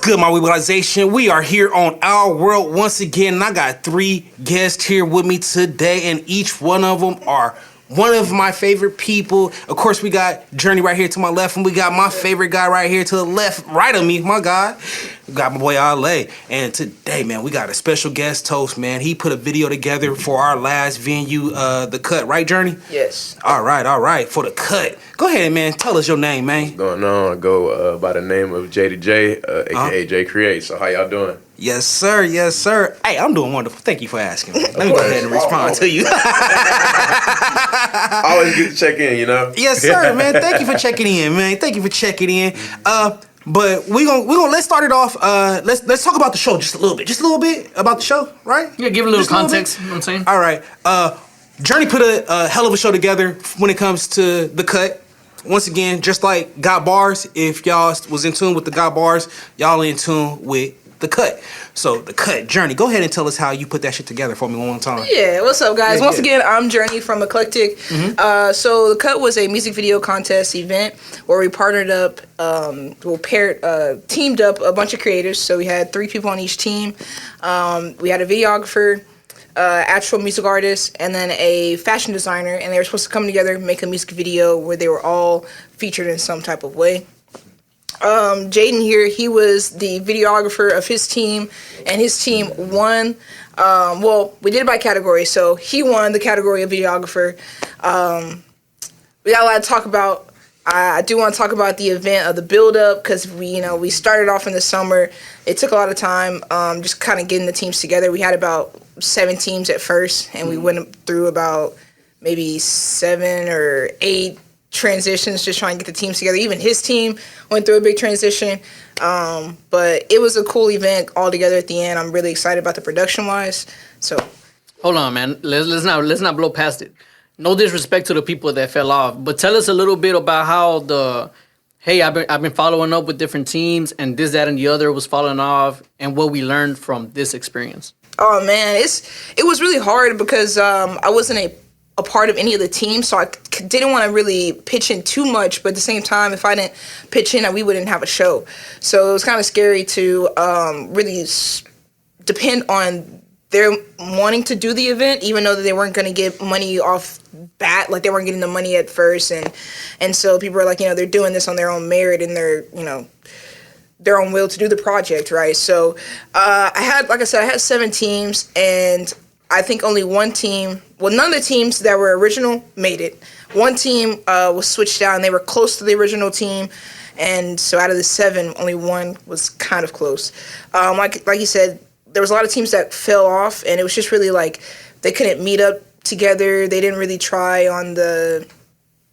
good, my Weebleization? We are here on Our World once again, and I got 3 guests here with me today, and each one of them are one of my favorite people. Of course, we got Journey right here to my left, and we got my favorite guy right here to the left, right of me, my guy. We got my boy Ale. And today, man, we got a special guest host, man. He put a video together for our last venue, The Cut, right, Journey? Yes. All right. For The Cut. Go ahead, man. Tell us your name, man. What's going on? I go by the name of Jayden J, a.k.a. J Create. So how y'all doing? Yes, sir. Hey, I'm doing wonderful. Thank you for asking, man. Let me go ahead and respond to you. Always good to check in, you know? Yes, sir, man. Thank you for checking in, man. But we gonna let's start it off. Let's talk about the show just a little bit about the show, right? Yeah, give a little context. You know what I'm saying? All right. Journey put a hell of a show together when it comes to The Cut. Once again, just like Got Bars, if y'all was in tune with the Got Bars, y'all in tune with The Cut. So The Cut, Journey, go ahead and tell us how you put that shit together for me one more time. Yeah, what's up, guys? Once again, I'm Journey from Eclectic. So The Cut was a music video contest event where we partnered up, teamed up a bunch of creators. So we had 3 people on each team. We had a videographer, actual music artist, and then a fashion designer, and they were supposed to come together and make a music video where they were all featured in some type of way. Jayden here, he was the videographer of his team, and his team won. We did it by category, so he won the category of videographer. We got a lot to talk about. I do want to talk about the event of the build-up, because we started off in the summer. It took a lot of time, just kind of getting the teams together. We had about 7 teams at first, and we went through about maybe 7 or 8 transitions, just trying to get the teams together. Even his team went through a big transition, but it was a cool event all together at the end. I'm really excited about the production-wise. So, hold on, man. Let's not blow past it. No disrespect to the people that fell off, but tell us a little bit about how I've been following up with different teams, and this, that, and the other was falling off, and what we learned from this experience. Oh man, it was really hard because I wasn't a part of any of the teams, so I didn't want to really pitch in too much. But at the same time, if I didn't pitch in, we wouldn't have a show. So it was kind of scary to really depend on their wanting to do the event, even though that they weren't going to get money off bat, like they weren't getting the money at first, and so people were like, they're doing this on their own merit and their own will to do the project, right? So I had 7 teams, and I think only one team, none of the teams that were original made it. One team was switched out, and they were close to the original team, and so out of the 7, only one was kind of close. Like you said, there was a lot of teams that fell off, and it was just really like they couldn't meet up together. They didn't really try on the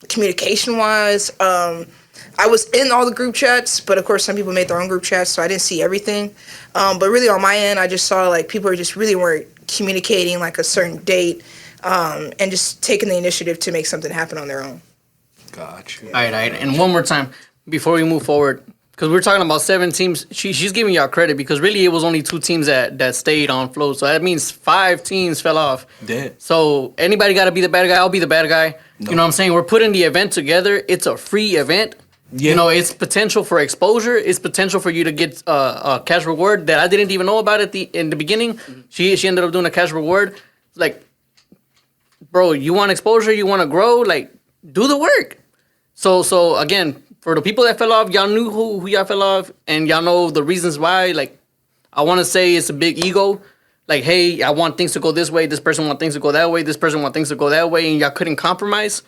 communication-wise. I was in all the group chats, but of course some people made their own group chats, so I didn't see everything. But really on my end, I just saw like people just really weren't communicating like a certain date, and just taking the initiative to make something happen on their own. Gotcha. All right. And one more time before we move forward, because we're talking about 7 teams. She's giving y'all credit because really it was only 2 teams that stayed on float. So that means 5 teams fell off. Dead. So anybody got to be the bad guy? I'll be the bad guy. No. You know what I'm saying? We're putting the event together. It's a free event. Yeah. It's potential for exposure. It's potential for you to get a cash reward that I didn't even know about in the beginning. She ended up doing a cash reward. Like, bro, you want exposure? You want to grow? Like, do the work. So again, for the people that fell off, y'all knew who y'all fell off, and y'all know the reasons why. Like, I want to say it's a big ego. Like, hey, I want things to go this way. This person wants things to go that way. This person wants things to go that way, and y'all couldn't compromise.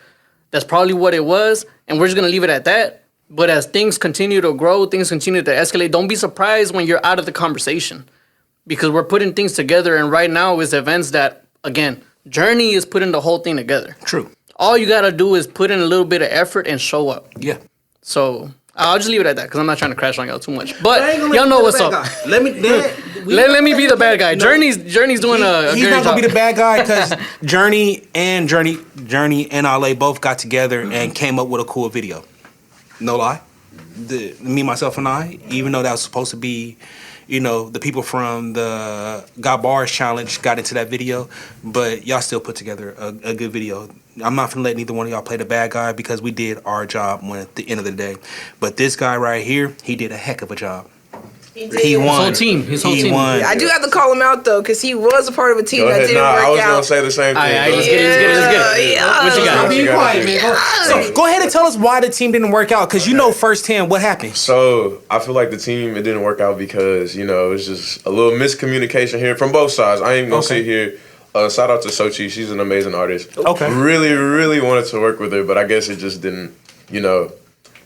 That's probably what it was, and we're just going to leave it at that. But as things continue to grow, things continue to escalate, don't be surprised when you're out of the conversation, because we're putting things together, and right now is events that, again, Journey is putting the whole thing together. True. All you got to do is put in a little bit of effort and show up. Yeah. So I'll just leave it at that because I'm not trying to crash on y'all too much. But y'all know what's up. Let me be the bad guy. No, Journey's doing a he's not gonna be the bad guy because Journey and Ale both got together and came up with a cool video. No lie. Me, myself, and I, even though that was supposed to be, the people from the Got Bars Challenge got into that video, but y'all still put together a good video. I'm not gonna let neither one of y'all play the bad guy because we did our job at the end of the day. But this guy right here, he did a heck of a job. He won. His whole team. His whole team. Won. I do have to call him out though, because he was a part of a team Go that ahead. didn't Nah, work I was out. gonna say the same thing. Let's get it. Yeah. What you got? Be quiet, man. So go ahead and tell us why the team didn't work out, because you know firsthand what happened. So I feel like the team, it didn't work out because, you know, it's just a little miscommunication here from both sides. I ain't gonna sit here. Shout out to Sochi. She's an amazing artist. Okay. Really, really wanted to work with her, but I guess it just didn't, you know,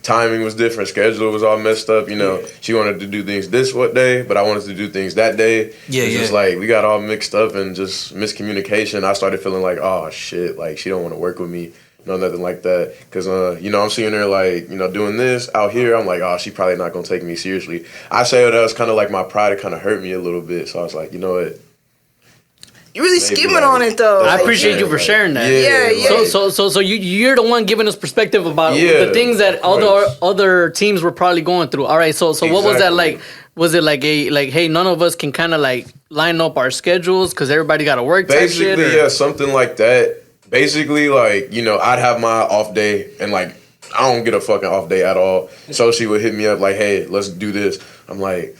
timing was different. Schedule was all messed up. You know, she wanted to do things this day, but I wanted to do things that day. Yeah, it's yeah. just like we got all mixed up and just miscommunication. I started feeling like, oh shit, like she don't want to work with me. No, nothing like that. Cause you know, I'm seeing her like, you know, doing this out here. I'm like, oh, she probably not gonna take me seriously. I say that was kind of like my pride. It kind of hurt me a little bit. So I was like, you know what? You really Maybe skimming like- on it though. I Like, appreciate you for sharing that. Yeah. So you're the one giving us perspective about Yeah, the things that of course. other teams were probably going through. All right, so what was that Exactly. like? Was it like hey, none of us can kind of like line up our schedules because everybody got to work type shit? Basically, Or? yeah, something like that. Basically, like, you know, I'd have my off day and like I don't get a fucking off day at all. So she would hit me up like, hey, let's do this. I'm like,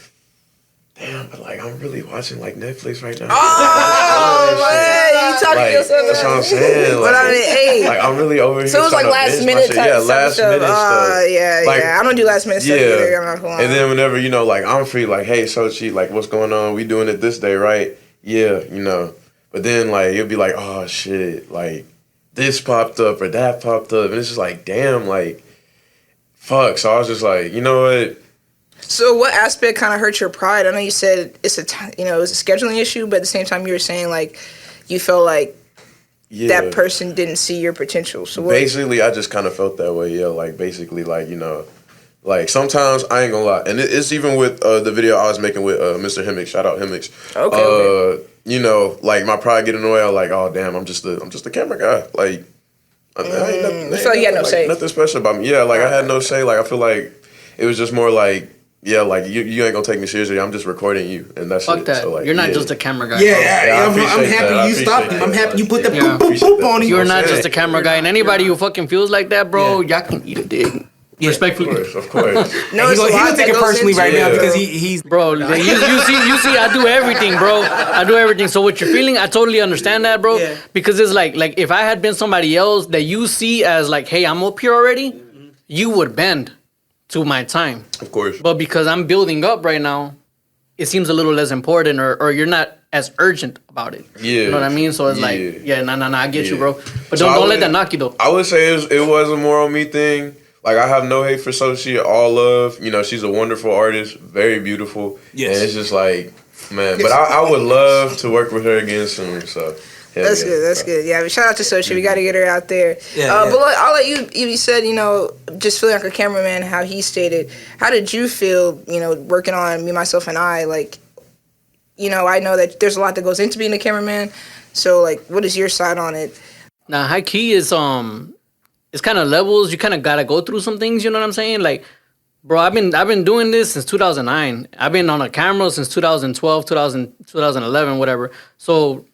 damn, but like I'm really watching like Netflix right now. Oh man, you talking Like, yourself? that's what I'm saying. But Like, I mean, hey. like I'm really over here. So it was like trying to last binge my minute shit. type Yeah, stuff. last minute stuff. Yeah, Like, yeah. I don't do last minute stuff either. I'm not gonna lie. And then whenever, you know, like I'm free, like, hey, Sochi, like what's going on? We doing it this day, right? Yeah, you know. But then like it'll be like, oh shit, like this popped up or that popped up. And it's just like, damn, like fuck. So I was just like, you know what? So what aspect kind of hurt your pride? I know you said it's it was a scheduling issue, but at the same time you were saying like you felt like Yeah. that person didn't see your potential. So what? Basically, I just kind of felt that way. Yeah, like basically, like, you know, like sometimes I ain't gonna lie, and it's even with the video I was making with Mr. Hemmix. Shout out Hemmix. Okay. You know, like my pride getting away. I was like, oh damn, I'm just a camera guy. Like, I ain't nothing, I feel like you had no say. Nothing special about me. Yeah, like I had no say. Like I feel like it was just more like, yeah, like you ain't gonna take me seriously. I'm just recording you, and that's Fuck it. that. So, like, You're not yeah. just a camera guy. Yeah, I I'm appreciate happy that. I you stopped appreciate him. I'm that. happy you put the Yeah, boop I boop appreciate boop that. on him. You're not saying. just a camera guy, and anybody who fucking feels like that, bro, y'all can eat a dick. Yeah. Respectfully. Of course. No, He it's a gonna lot take that it goes personally into right now it, because bro. he's Bro, you see, I do everything, bro. I do everything. So what you're feeling, I totally understand that, bro. Yeah. Because it's like if I had been somebody else that you see as like, hey, I'm up here already, you would bend to my time. Of course. But because I'm building up right now, it seems a little less important, or you're not as urgent about it. Yeah. You know what I mean? So it's Yeah. like, yeah, nah, I get you, Yeah. bro. But So I don't let would- that knock you though. I would say it was a more on me thing. Like, I have no hate for Sochi, all love. You know, she's a wonderful artist, very beautiful. Yes. And it's just like, man, but I would love to work with her again soon. So, hell That's yeah. good. That's good. Yeah, shout out to Sochi. We got to get her out there. Yeah, But yeah. I'll let you. You said just feeling like a cameraman. How he stated. How did you feel? Working on Me, Myself, and I. Like, I know that there's a lot that goes into being a cameraman. So, like, what is your side on it? Now, high key is it's kind of levels. You kind of gotta go through some things. You know what I'm saying? Like, bro, I've been doing this since 2009. I've been on a camera since 2012, 2011, whatever. So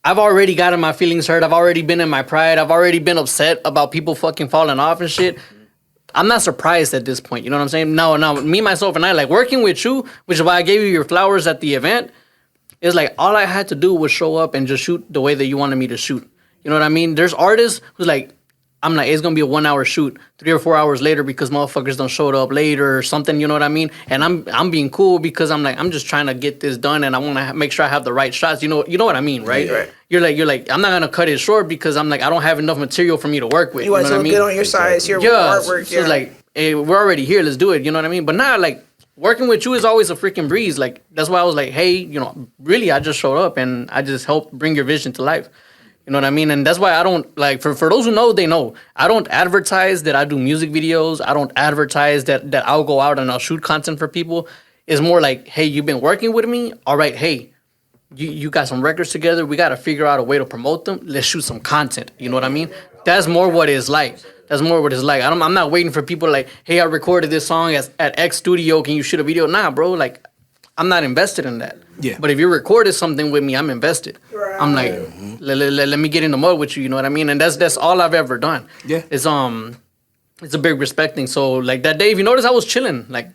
I've already gotten my feelings hurt. I've already been in my pride. I've already been upset about people fucking falling off and shit. I'm not surprised at this point. You know what I'm saying? Now, me, myself, and I, like working with you, which is why I gave you your flowers at the event. Is like all I had to do was show up and just shoot the way that you wanted me to shoot. You know what I mean? There's artists who's like, I'm like, it's gonna be a 1 hour shoot 3 or 4 hours later because motherfuckers don't showed up later or something. You know what I mean? And I'm being cool because I'm like, I'm just trying to get this done and I want to make sure I have the right shots. You know what I mean, right? Yeah. Right. You're like, I'm not gonna cut it short because I'm like, I don't have enough material for me to work with. You want know to what I look mean? good on your side. It's your artwork. So it's like, hey, we're already here. Let's do it. You know what I mean? But now, like, working with you is always a freaking breeze. Like, that's why I was like, hey, really, I just showed up and I just helped bring your vision to life. You know what I mean? And that's why I don't, like, for those who know, they know. I don't advertise that I do music videos. I don't advertise that I'll go out and I'll shoot content for people. It's more like, hey, you've been working with me? All right, hey, you got some records together. We got to figure out a way to promote them. Let's shoot some content. You know what I mean? That's more what it's like. That's more what it's like. I'm not waiting for people like, hey, I recorded this song at X studio. Can you shoot a video? Nah, bro. Like, I'm not invested in that. Yeah. But if you recorded something with me, I'm invested. Right. I'm like, let me get in the mud with you. You know what I mean? And that's all I've ever done. Yeah. It's a big respect thing. So like that day, if you notice, I was chilling. Like,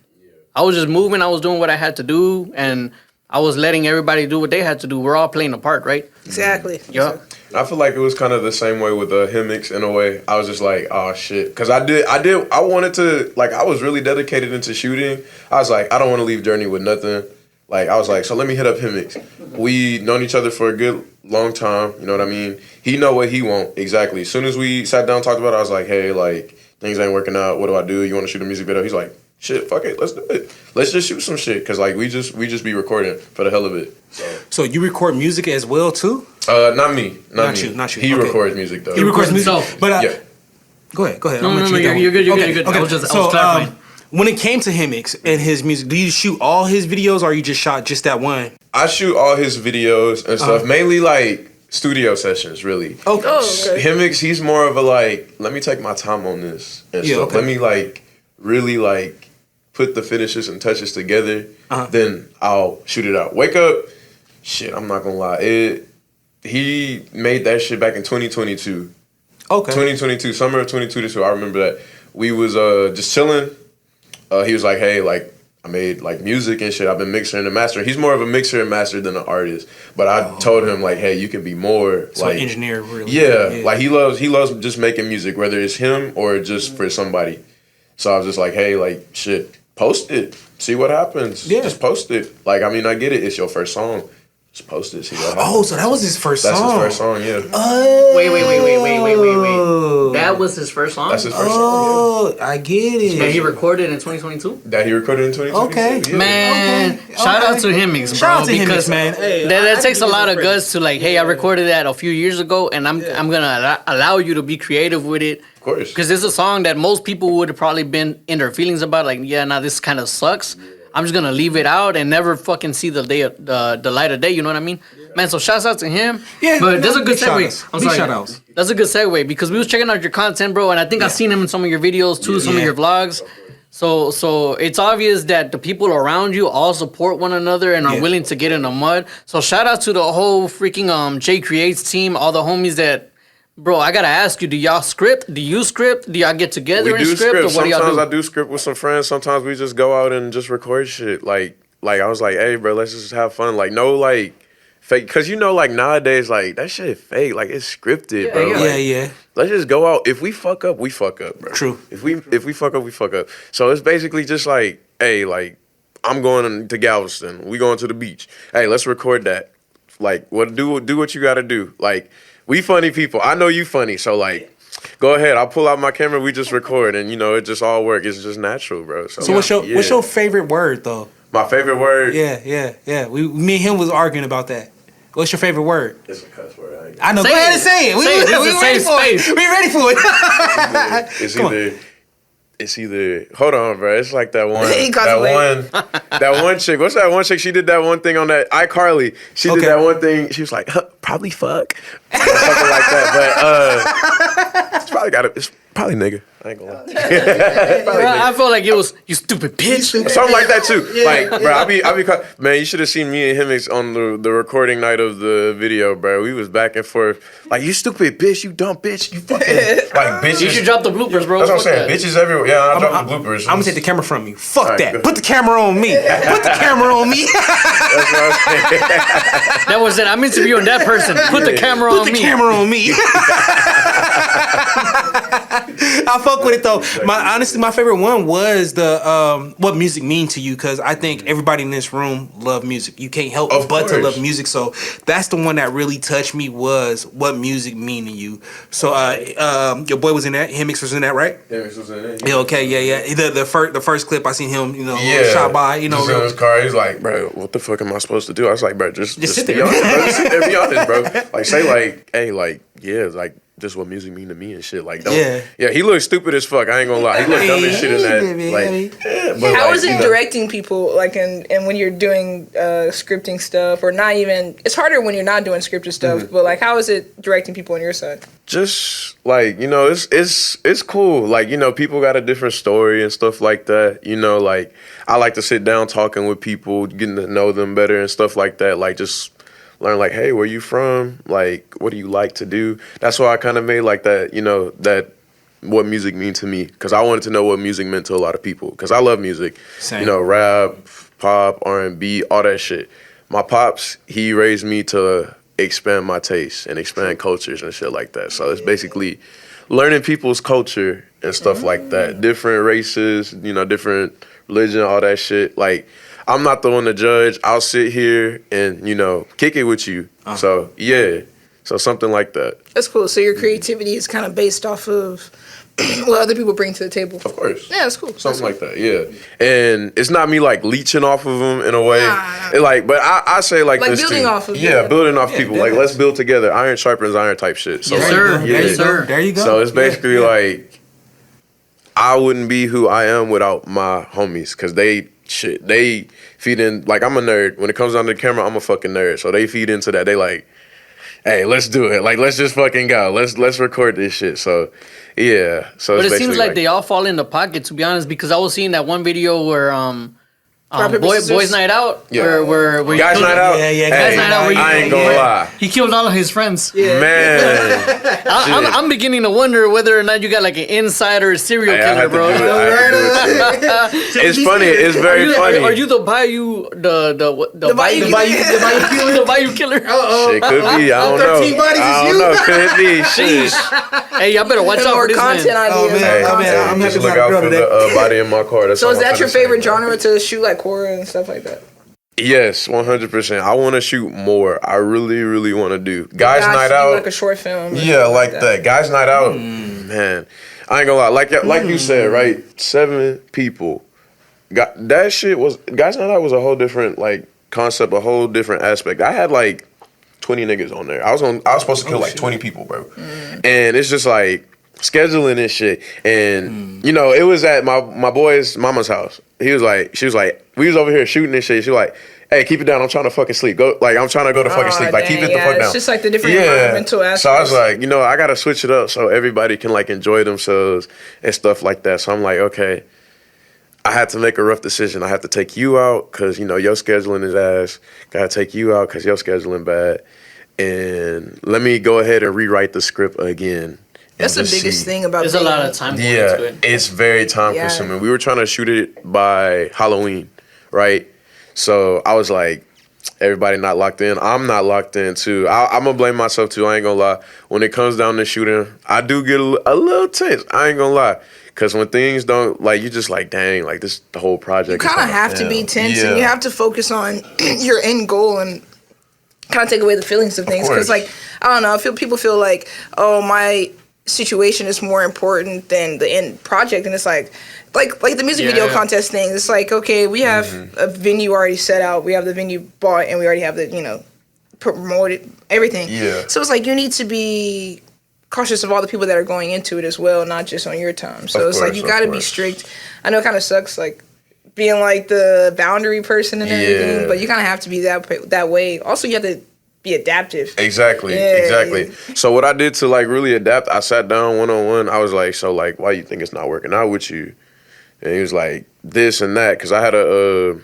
I was just moving. I was doing what I had to do, and I was letting everybody do what they had to do. We're all playing a part, right? Exactly. Yeah. I feel like it was kind of the same way with Hemix in a way. I was just like, oh shit, because I wanted to, like, I was really dedicated into shooting. I was like, I don't want to leave Journey with nothing. Like, I was like, so let me hit up Hemix. We known each other for a good long time. You know what I mean? He know what he want exactly. As soon as we sat down and talked about it, I was like, hey, like, things ain't working out. What do I do? You want to shoot a music video? He's like, shit, fuck it, let's do it. Let's just shoot some shit, cause like we just be recording for the hell of it. So you record music as well too? Not me, not me. Not you. He Okay. records music though. He records music, himself. but Yeah. Go ahead. No, you're good. You're good. I was clarifying. When it came to Hemix and his music, do you shoot all his videos, or you just shot just that one? I shoot all his videos and stuff, mainly like studio sessions, really. Okay. Oh, okay. Hemix, he's more of a like, let me take my time on this and Yeah, stuff. okay. Let me like really like put the finishes and touches together. Then I'll shoot it out. Wake Up, shit, I'm not gonna lie. He made that shit back in 2022. Okay. 2022, summer of 2022. I remember that. We was just chilling. He was like, hey, like, I made like music and shit. I've been mixing and mastering. He's more of a mixer and master than an artist. But I told him like, hey, you can be more So like engineer, really. Yeah, like he loves just making music, whether it's him or just for somebody. So I was just like, hey, like, shit, post it. See what happens. Yeah. Just post it. Like, I mean, I get it. It's your first song. Just post it. See what happens. Oh, so that was his first That's song. his first song, yeah. Wait. That was his first song? That's his first song, Oh, I get it. That he recorded in 2022? yeah. That he recorded in 2022. Okay. Yeah. Man, Okay, shout out okay. to Hemix, bro. Shout out to Hemix, because man. Hey, that I takes a give lot him of credit. guts to like, hey, I recorded that a few years ago, and I'm gonna allow you to be creative with it. Of course. Because it's a song that most people would have probably been in their feelings about, like, yeah, nah, this kind of sucks. I'm just gonna leave it out and never fucking see the light of day. You know what I mean, man? So shouts out to him. Yeah, but that's a good big shout segue. outs. I'm Big sorry. shout outs. That's a good segue because we was checking out your content, bro, and I think I've seen him in some of your videos too, some of Yeah. your vlogs. So it's obvious that the people around you all support one another and are Yeah. willing to get in the mud. So shout out to the whole freaking J Creates team, all the homies that. Bro, I gotta ask you: do y'all script? Do you script? Do y'all get together We and do script, script. or what do y'all Sometimes do? I do script with some friends. Sometimes we just go out and just record shit. Like I was like, hey, bro, let's just have fun. Like, no, like, fake. Because, you know, like, nowadays, like, that shit fake. Like, it's scripted, bro. yeah. Like, Yeah. let's just go out. If we fuck up, we fuck up, bro. True. If we fuck up, we fuck up. So it's basically just like, hey, like, I'm going to Galveston. We going to the beach. Hey, let's record that. Like, do what you got to do. Like, we funny people. I know you funny. So, like, go ahead. I'll pull out my camera. We just record. And, you know, it just all work. It's just natural, bro. So what's your favorite word though? My favorite word? Yeah. Me and him was arguing about that. What's your favorite word? It's a cuss word. I ain't I know. Say Go ahead it. and say it. We Say it. This we is a ready safe for space. it. We ready for it. It's Come on. either hold on, bro. It's like that one He contemplating. that one chick. What's that one chick? She did that one thing on that iCarly. She Okay. did that one thing. She was like, probably fuck. Or something like that. But it's probably nigga. I ain't gonna lie. Bro, I felt like it was you stupid bitch. Something like that too. Like, bro, I be man, you should have seen me and Hemix on the recording night of the video, bro. We was back and forth. Like, you stupid bitch, you dumb bitch, you fucking like bitches. You should drop the bloopers, bro. That's what I'm Fuck saying. that. Bitches everywhere. Yeah, I dropped the bloopers. I'm gonna take the camera from you. Fuck Alright, that. go. Put the camera on me. Put the camera on me. That's what I'm saying. That was it. I'm interviewing that person. Put the camera Put on the me. camera on me. I fuck with it though. Honestly, my favorite one was the what music mean to you, because I think everybody in this room love music. You can't help Of but to course. love music. So that's the one that really touched me, was what music mean to you. So your boy was in that. Hemix was in that, right? Hemix was in it. Yeah. Okay. Yeah. The first clip I seen him, Yeah. shot by. Just in his car. He's like, bro, what the fuck am I supposed to do? I was like, bro, just sit be there. honest, bro. Just sit there, be honest, bro. Like, say like, hey, like, yeah, like, this what music mean to me and shit. Like, don't. Yeah, he looked stupid as fuck. I ain't gonna lie. He looked dumb as shit in that. Like, but How like, is it directing people, like, and when you're doing scripting stuff, or not even? It's harder when you're not doing scripted stuff. But like, how is it directing people on your side? just like, you know, it's cool. Like, you know, people got a different story and stuff like that. You know, like, I like to sit down talking with people, getting to know them better and stuff like that. Like, just learn, like, hey, where you from? Like, what do you like to do? That's why I kind of made like that, you know, that what music means to me, because I wanted to know what music meant to a lot of people, because I love music. Same. You know, rap, pop, R&B, all that shit. My pops, he raised me to expand my tastes and expand cultures and shit like that. So it's basically learning people's culture and stuff like that. Different races, you know, different religion, all that shit. Like, I'm not the one to judge. I'll sit here and, you know, kick it with you. So, yeah. So something like that. That's cool. So your creativity is kind of based off of what other people bring to the table. Of course. Yeah, that's cool. Something like that, yeah. And it's not me like leeching off of them in a way. It, like, but I say like this building too. off of building off people. Like, yeah. let's build together. Iron sharpens iron type shit. So Yes, like, sir. yeah. Yes, sir. There you go. So it's basically like I wouldn't be who I am without my homies, because they feed in. Like, I'm a nerd. When it comes down to the camera, I'm a fucking nerd. So they feed into that. They like, hey, let's do it. Like, let's just fucking go. Let's record this shit. So, yeah. So, But it's it seems basically like they all fall in the pocket, to be honest, because I was seeing that one video where Paper, boys scissors. Night Out, Yeah. where you Guys killed- Night Out. Yeah, yeah, Hey, Guys Night Out where you- I ain't gonna lie, He killed all of his friends. man. I'm beginning to wonder whether or not you got like an insider serial Hey, I killer, had to bro. do it. I had to do it too. It's funny. It's very funny. Are you the Bayou the Bayou Bayou the Bayou killer? Shit, could be. I don't know. 13 bodies I is don't you. know. Could be. Shit. Hey, y'all better watch And out more for this content man. ideas. Oh, man. Hey, I'm happy just to look have a out girl for today. the body in my car. That's So all is I'm that finna your say, favorite man. genre to shoot, like horror and stuff like that? Yes, 100%. I want to shoot more. I really, really want to do Guys Gosh, Night do Out. like a short film. or Yeah, something like that. Guys Night Out, man. I ain't gonna lie. Like you said, right? 7 people. That shit was Guys Night Out was a whole different like concept, a whole different aspect. I had like 20 niggas on there. I was supposed to kill like 20 people, bro. And it's just like scheduling this shit. And you know, it was at my boy's mama's house. She was like, we was over here shooting this shit. She was like, hey, keep it down. I'm trying to fucking sleep. I'm trying to go to fucking sleep. Like, keep it the fuck down. It's just like the different environmental aspects. So I was like, you know, I gotta switch it up so everybody can like enjoy themselves and stuff like that. So I'm like, okay, I had to make a rough decision. I have to take you out because, you know, your scheduling is ass. Gotta take you out because your scheduling bad. And let me go ahead and rewrite the script again. That's the biggest thing about There's a lot of time going into Yeah, it. it's very time Yeah. consuming. We were trying to shoot it by Halloween, right? So I was like, everybody not locked in. I'm not locked in too. I'm gonna blame myself too. I ain't gonna lie. When it comes down to shooting, I do get a little tense. I ain't gonna lie. Cause when things don't, like, you just like, dang, like this the whole project. You is kind of like, have to be damn. tense, Yeah. and you have to focus on your end goal and kind of take away the feelings of things. Because, course. like, I don't know, people feel like, oh, my situation is more important than the end project, and it's like the music video Yeah. contest thing. It's like, okay, we have a venue already set out, we have the venue bought, and we already have the, you know, promoted everything. Yeah. So it's like you need to be cautious of all the people that are going into it as well, not just on your time. So Of it's like course, you of got to be course. strict. I know it kind of sucks, like being like the boundary person and everything, Yeah. but you kind of have to be that way. Also, you have to be adaptive. Exactly, Yeah. exactly. So what I did to like really adapt, I sat down one-on-one. I was like, so like, why you think it's not working out with you? And he was like, this and that. Because I had a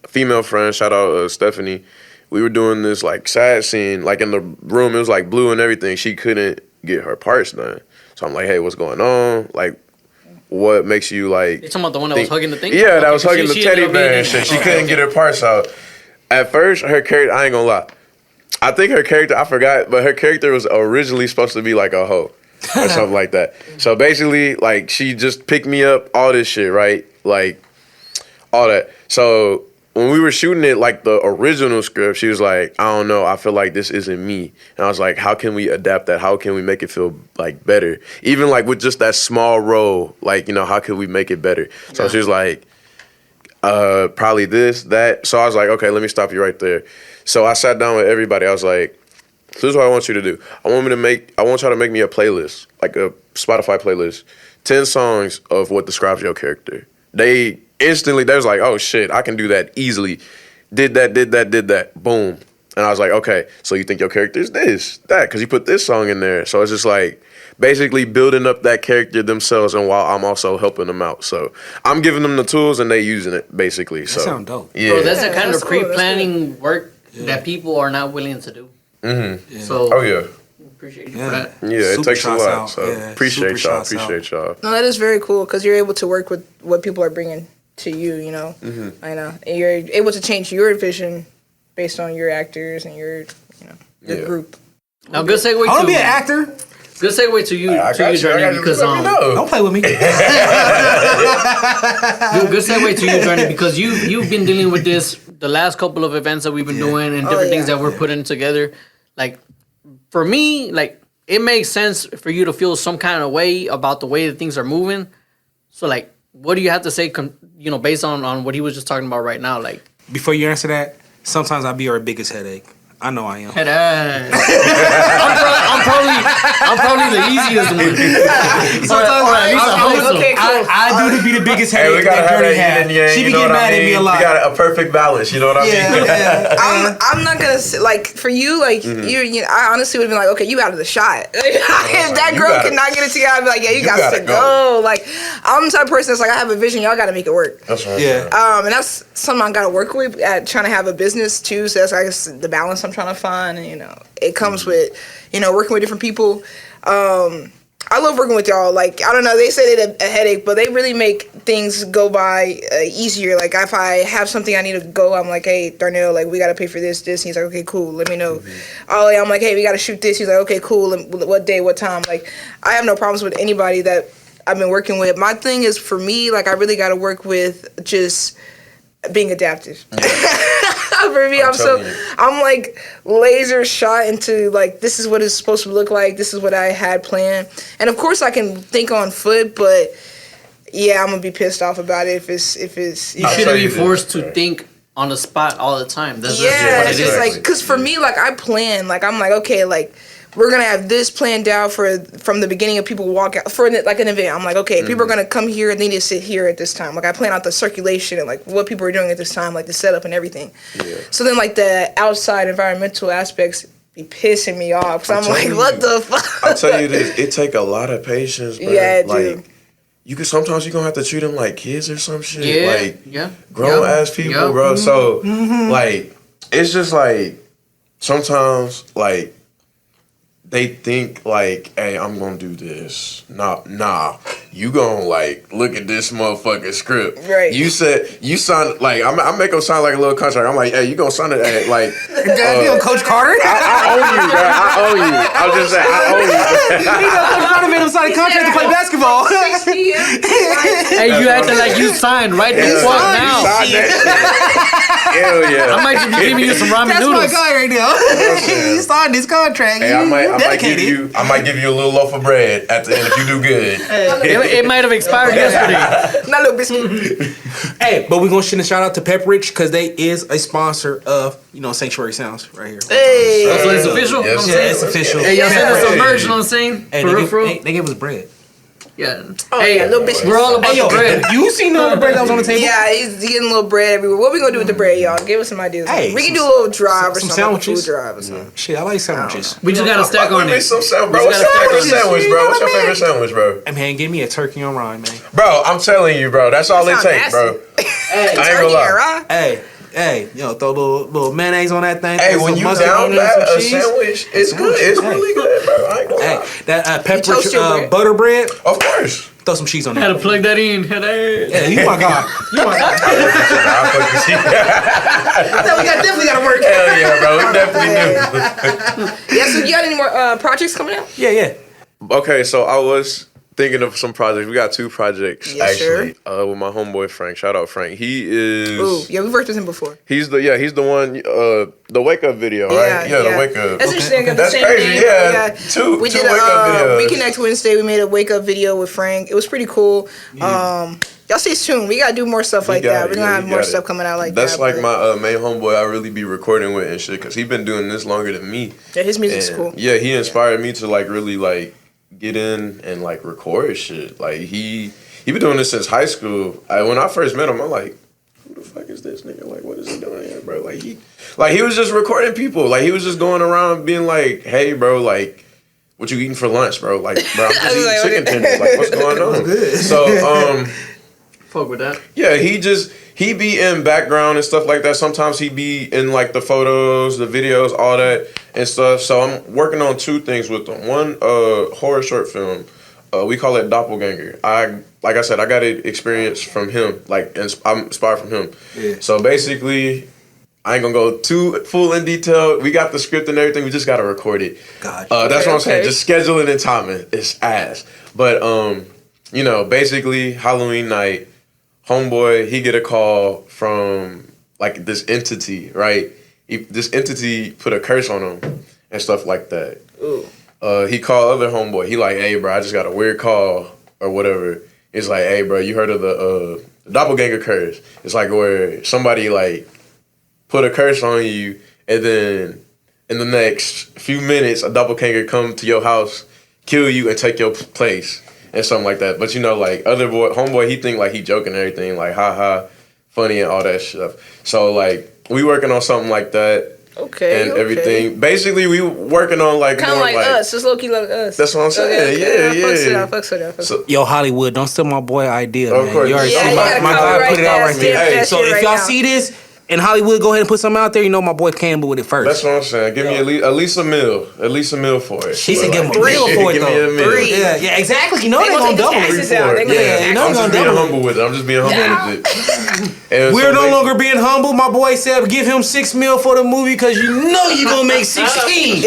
female friend, shout out Stephanie. We were doing this like sad scene, like in the room. It was like blue and everything. She couldn't get her parts done. So I'm like, hey, what's going on? Like, what makes you like... You talking about the one that was hugging the thing? Yeah, that Okay, was so hugging the she teddy ended up bear being and in- shit. She okay, couldn't get her parts out. At first, her character, I ain't gonna lie. I think her character, I forgot, but her character was originally supposed to be like a hoe or something like that. So basically, like, she just picked me up, all this shit, right? Like, all that. So when we were shooting it, like the original script, she was like, I don't know, I feel like this isn't me. And I was like, how can we adapt that? How can we make it feel like better? Even like with just that small role, like, you know, how could we make it better? So she was like, probably this, that. So I was like, okay, let me stop you right there. So I sat down with everybody. I was like, this is what I want you to do. I want y'all to make me a playlist, like a Spotify playlist, 10 songs of what describes your character. They was like, oh shit, I can do that easily. Did that, boom. And I was like, okay, so you think your character is this, that, because you put this song in there. So it's just like basically building up that character themselves, and while I'm also helping them out. So I'm giving them the tools and they using it basically. So sound dope. Yeah. Bro, that's the Yeah, kind that's of cool, that's pre-planning work that people are not willing to do. Mm-hmm. So Oh yeah. Appreciate you for that. Yeah, it Super takes a shouts lot. out. So Yeah, appreciate super y'all. shouts out. Appreciate y'all. No, that is very cool because you're able to work with what people are bringing to you. You know, I know, and you're able to change your vision based on your actors and your Yeah. group. Now, good segue I want to be an to actor. good segue to you, Journey, because let me know. Don't play with me. good segue to you, Journey, because you've been dealing with this the last couple of events that we've been doing and different things that we're putting together. Like, for me, like, it makes sense for you to feel some kind of way about the way that things are moving. So, like, what do you have to say, based on what he was just talking about right now? Like, Before you answer that, sometimes I be our biggest headache. I know I am. head ass. I'm probably the easiest one. or at least a wholesome. Okay, cool. I do to be the biggest Hey, headache we gotta that have Journey that yin and yang. had. She be You know getting what I mad at me mean? a lot. We got a perfect balance. You know what I mean? Yeah. I'm not gonna say, like, for you, like you I honestly would have been like, okay, you out of the shot. If that you girl gotta- cannot get it together, I'd be like, yeah, you got gotta to go. go. Like, I'm the type of person that's like, I have a vision, y'all got to make it work. That's right. Yeah. And that's something I got to work with at trying to have a business too. So that's, I guess, the balance I'm trying to find. And, it comes with, working with different people. I love working with y'all. Like, I don't know, they say it's a headache, but they really make things go by easier. Like, if I have something I need to go, I'm like, hey, Darnell, like, we got to pay for this. He's like, okay, cool, let me know. Oh, yeah, I'm like, hey, we got to shoot this. He's like, okay, cool, what day, what time? Like, I have no problems with anybody that I've been working with. My thing is, for me, like, I really got to work with just being adaptive. For me, I'm like laser shot into like, this is what it's supposed to look like. This is what I had planned. And of course I can think on foot, but yeah, I'm gonna be pissed off about it if it's. You shouldn't be forced to think on the spot all the time. That's just what it's it just is. like, cause for me, like I plan, like I'm like, okay, like we're gonna have this planned out from the beginning of people walk out for like an event. I'm like, okay, people are gonna come here and they need to sit here at this time. Like I plan out the circulation and like what people are doing at this time, like the setup and everything. Yeah. So then like the outside environmental aspects be pissing me off. So I'm like, what the fuck? I'll tell you this, it take a lot of patience, bro. Yeah, like sometimes you gonna have to treat them like kids or some shit. Yeah, like grown ass people, bro. So like it's just like sometimes like they think like, hey, I'm gonna do this. Nah. You gonna like look at this motherfucking script. Right. You said you signed like I make them sign like a little contract. I'm like, hey, you gonna sign it at like You know Coach Carter? I owe you, bro. I owe you. I was just saying, I owe you. You know Coach Carter made him sign a contract to play basketball. Hey, you acting like you signed right the fuck now. Sign that shit. Hell yeah. I might just be giving you some ramen That's noodles. my guy right now. He signed his contract. Hey, I might Dedicated. give you a little loaf of bread at the end if you do good. It might have expired yesterday. Not a little biscuit. Hey, but we're gonna send a shout out to Pepperidge because they is a sponsor of Sanctuary Sounds right here. Hey. So it's official? Yes, Yeah, it's official. Hey, y'all send us some Hey. merch, you know what I'm saying? Hey, For real. they gave us bread. Yeah. Oh, Hey, yeah, little biscuits. we're all about Hey, yo, the bread. you seen the bread that was on the table? Yeah, he's getting a little bread everywhere. What we gonna do with the bread, y'all? Give us some ideas. Hey, we can some- do a little drive or some something. Like a sandwiches. food drive or something. Shit, I like sandwiches. We just got to stack on it. Some sandwich, bro. We What's just gotta your favorite stack on it. sandwich, bro? What's your favorite sandwich, bro? Hey, man, give me a turkey on rye, man. Bro, I'm telling you, bro. That's all it Sound takes, bro. Hey, I ain't gonna Turkey, lie. right? hey, throw a little mayonnaise on that thing. Hey, throw when some you mustard down on it and bad some a cheese. sandwich, it's good. It's really good, bro. I ain't gonna Hey, lie. that toast your Pepperidge bread? butter bread, Of course. throw some cheese on Had that. to plug that in. Yeah, you my god. You my god. I fucking see. We definitely gotta work. Hell yeah, bro. We definitely do. Yeah, so you got any more projects coming out? Yeah. Okay, so I was thinking of some projects. We got 2 projects Yes, actually. With my homeboy Frank. Shout out Frank. He is. Ooh, yeah, we've worked with him before. He's the one. The wake up video, right? Yeah, the wake up. That's interesting. Got the That's same crazy. name. Yeah, two We wake did up videos. We Connect Wednesday. We made a wake up video with Frank. It was pretty cool. Y'all stay tuned. We gotta do more stuff like that. We're gonna have more stuff coming out like that. That's like my main homeboy. I really be recording with and shit because he been doing this longer than me. Yeah, his music's And, cool. Yeah, he inspired me to like really like get in and like record shit. Like he been doing this since high school. When I first met him, I'm like, who the fuck is this nigga? Like, what is he doing here, bro? Like he was just recording people. Like he was just going around being like, hey, bro, like, what you eating for lunch, bro? Like, bro, I'm just eating chicken tenders. Like, what's going on? Good. So, Fuck with that. yeah, he just he be in background and stuff like that. Sometimes he be in like the photos, the videos, all that and stuff. So I'm working on 2 things with him. One horror short film. We call it Doppelganger. Like I said, I got an experience from him. Like I'm inspired from him. Yeah. So basically, I ain't gonna go too full in detail. We got the script and everything. We just gotta record it. Gotcha. That's what I'm saying. Okay. Just schedule it and timing. It's ass. But you know, basically Halloween night, homeboy, he get a call from like this entity, right? This entity put a curse on him and stuff like that. Ooh. He called other homeboy. He like, hey, bro, I just got a weird call or whatever. It's like, hey, bro, you heard of the doppelganger curse? It's like where somebody like put a curse on you, and then in the next few minutes, a doppelganger come to your house, kill you, and take your place and something like that. But you know, like homeboy, he think like he joking and everything, like ha, funny and all that stuff. So like we working on something like that. Okay. And everything. Basically, we working on like Kind of more like us. It's low-key like us. That's what I'm saying. Okay. Yeah. Fucks with that. So, Yo, Hollywood, don't steal my boy idea, Of man. course. You already Yeah, see you my gotta guy copyright put it out that, right there. stamp that So shit if right y'all now. see this and Hollywood go ahead and put something out there, you know my boy Campbell with it first. that's what I'm saying. Give me at least a meal. At least a meal for it. He said But, give him a like, meal for it, Give me though. a meal. 3. Yeah, exactly. You know they gonna gonna take double the it. taxes out. They gonna- Yeah, you know I'm they just gonna being double it. humble with it. I'm just being humble with it. And We're so no they- longer being humble. My boy said give him $6 million for the movie because you know you gonna make 16.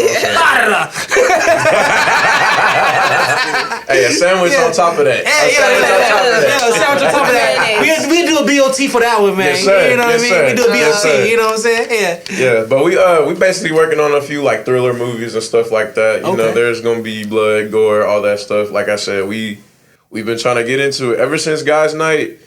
Hey, a sandwich on top of that. A sandwich on top of that. Yeah, sandwich on top of that. We do a BOT for that one, man. Yes, sir. You know what I Yes, mean? sir. We do a BOT. Yes, sir. You know what I'm saying? Yeah. Yeah, but we basically working on a few like thriller movies and stuff like that. You know, Okay. there's gonna be blood, gore, all that stuff. Like I said, we've been trying to get into it ever since Guys Night.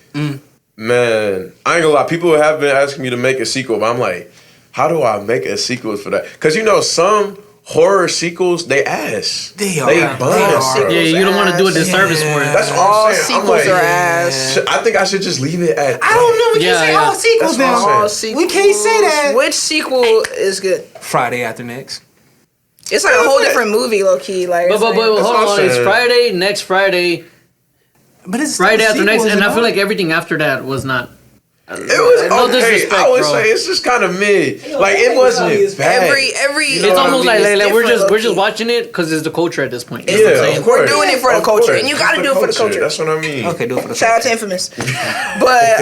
Man, I ain't gonna lie. People have been asking me to make a sequel, but I'm like, how do I make a sequel for that? Because you know, some horror sequels they ass. They are. They They bun. are. bro. Yeah, you don't want to do a disservice for it. That's what All I'm saying. I'm sequels like, are ass. I think I should just leave it at. I don't know. We Yeah, can't say yeah. all sequels That's what I'm now. All saying. We can't say that. Which sequel is good? Friday after next. It's like a whole different movie, low key. Like, But it's like- hold what I'm on, it's saying. Friday, next Friday, But it's Friday still after next, sequels, and I you feel know? like everything after that was not. It was No okay. disrespect, I would bro. say it's just kind of mid. Like it wasn't bad. every. You It's know what I almost mean? like It's we're just different, watching it because it's the culture at this point. You know Yeah, what I'm saying? of course. We're doing it for the Of culture, course. and you gotta It's do it for the culture. That's what I mean. Okay, do it for the Shout out to Infamous. But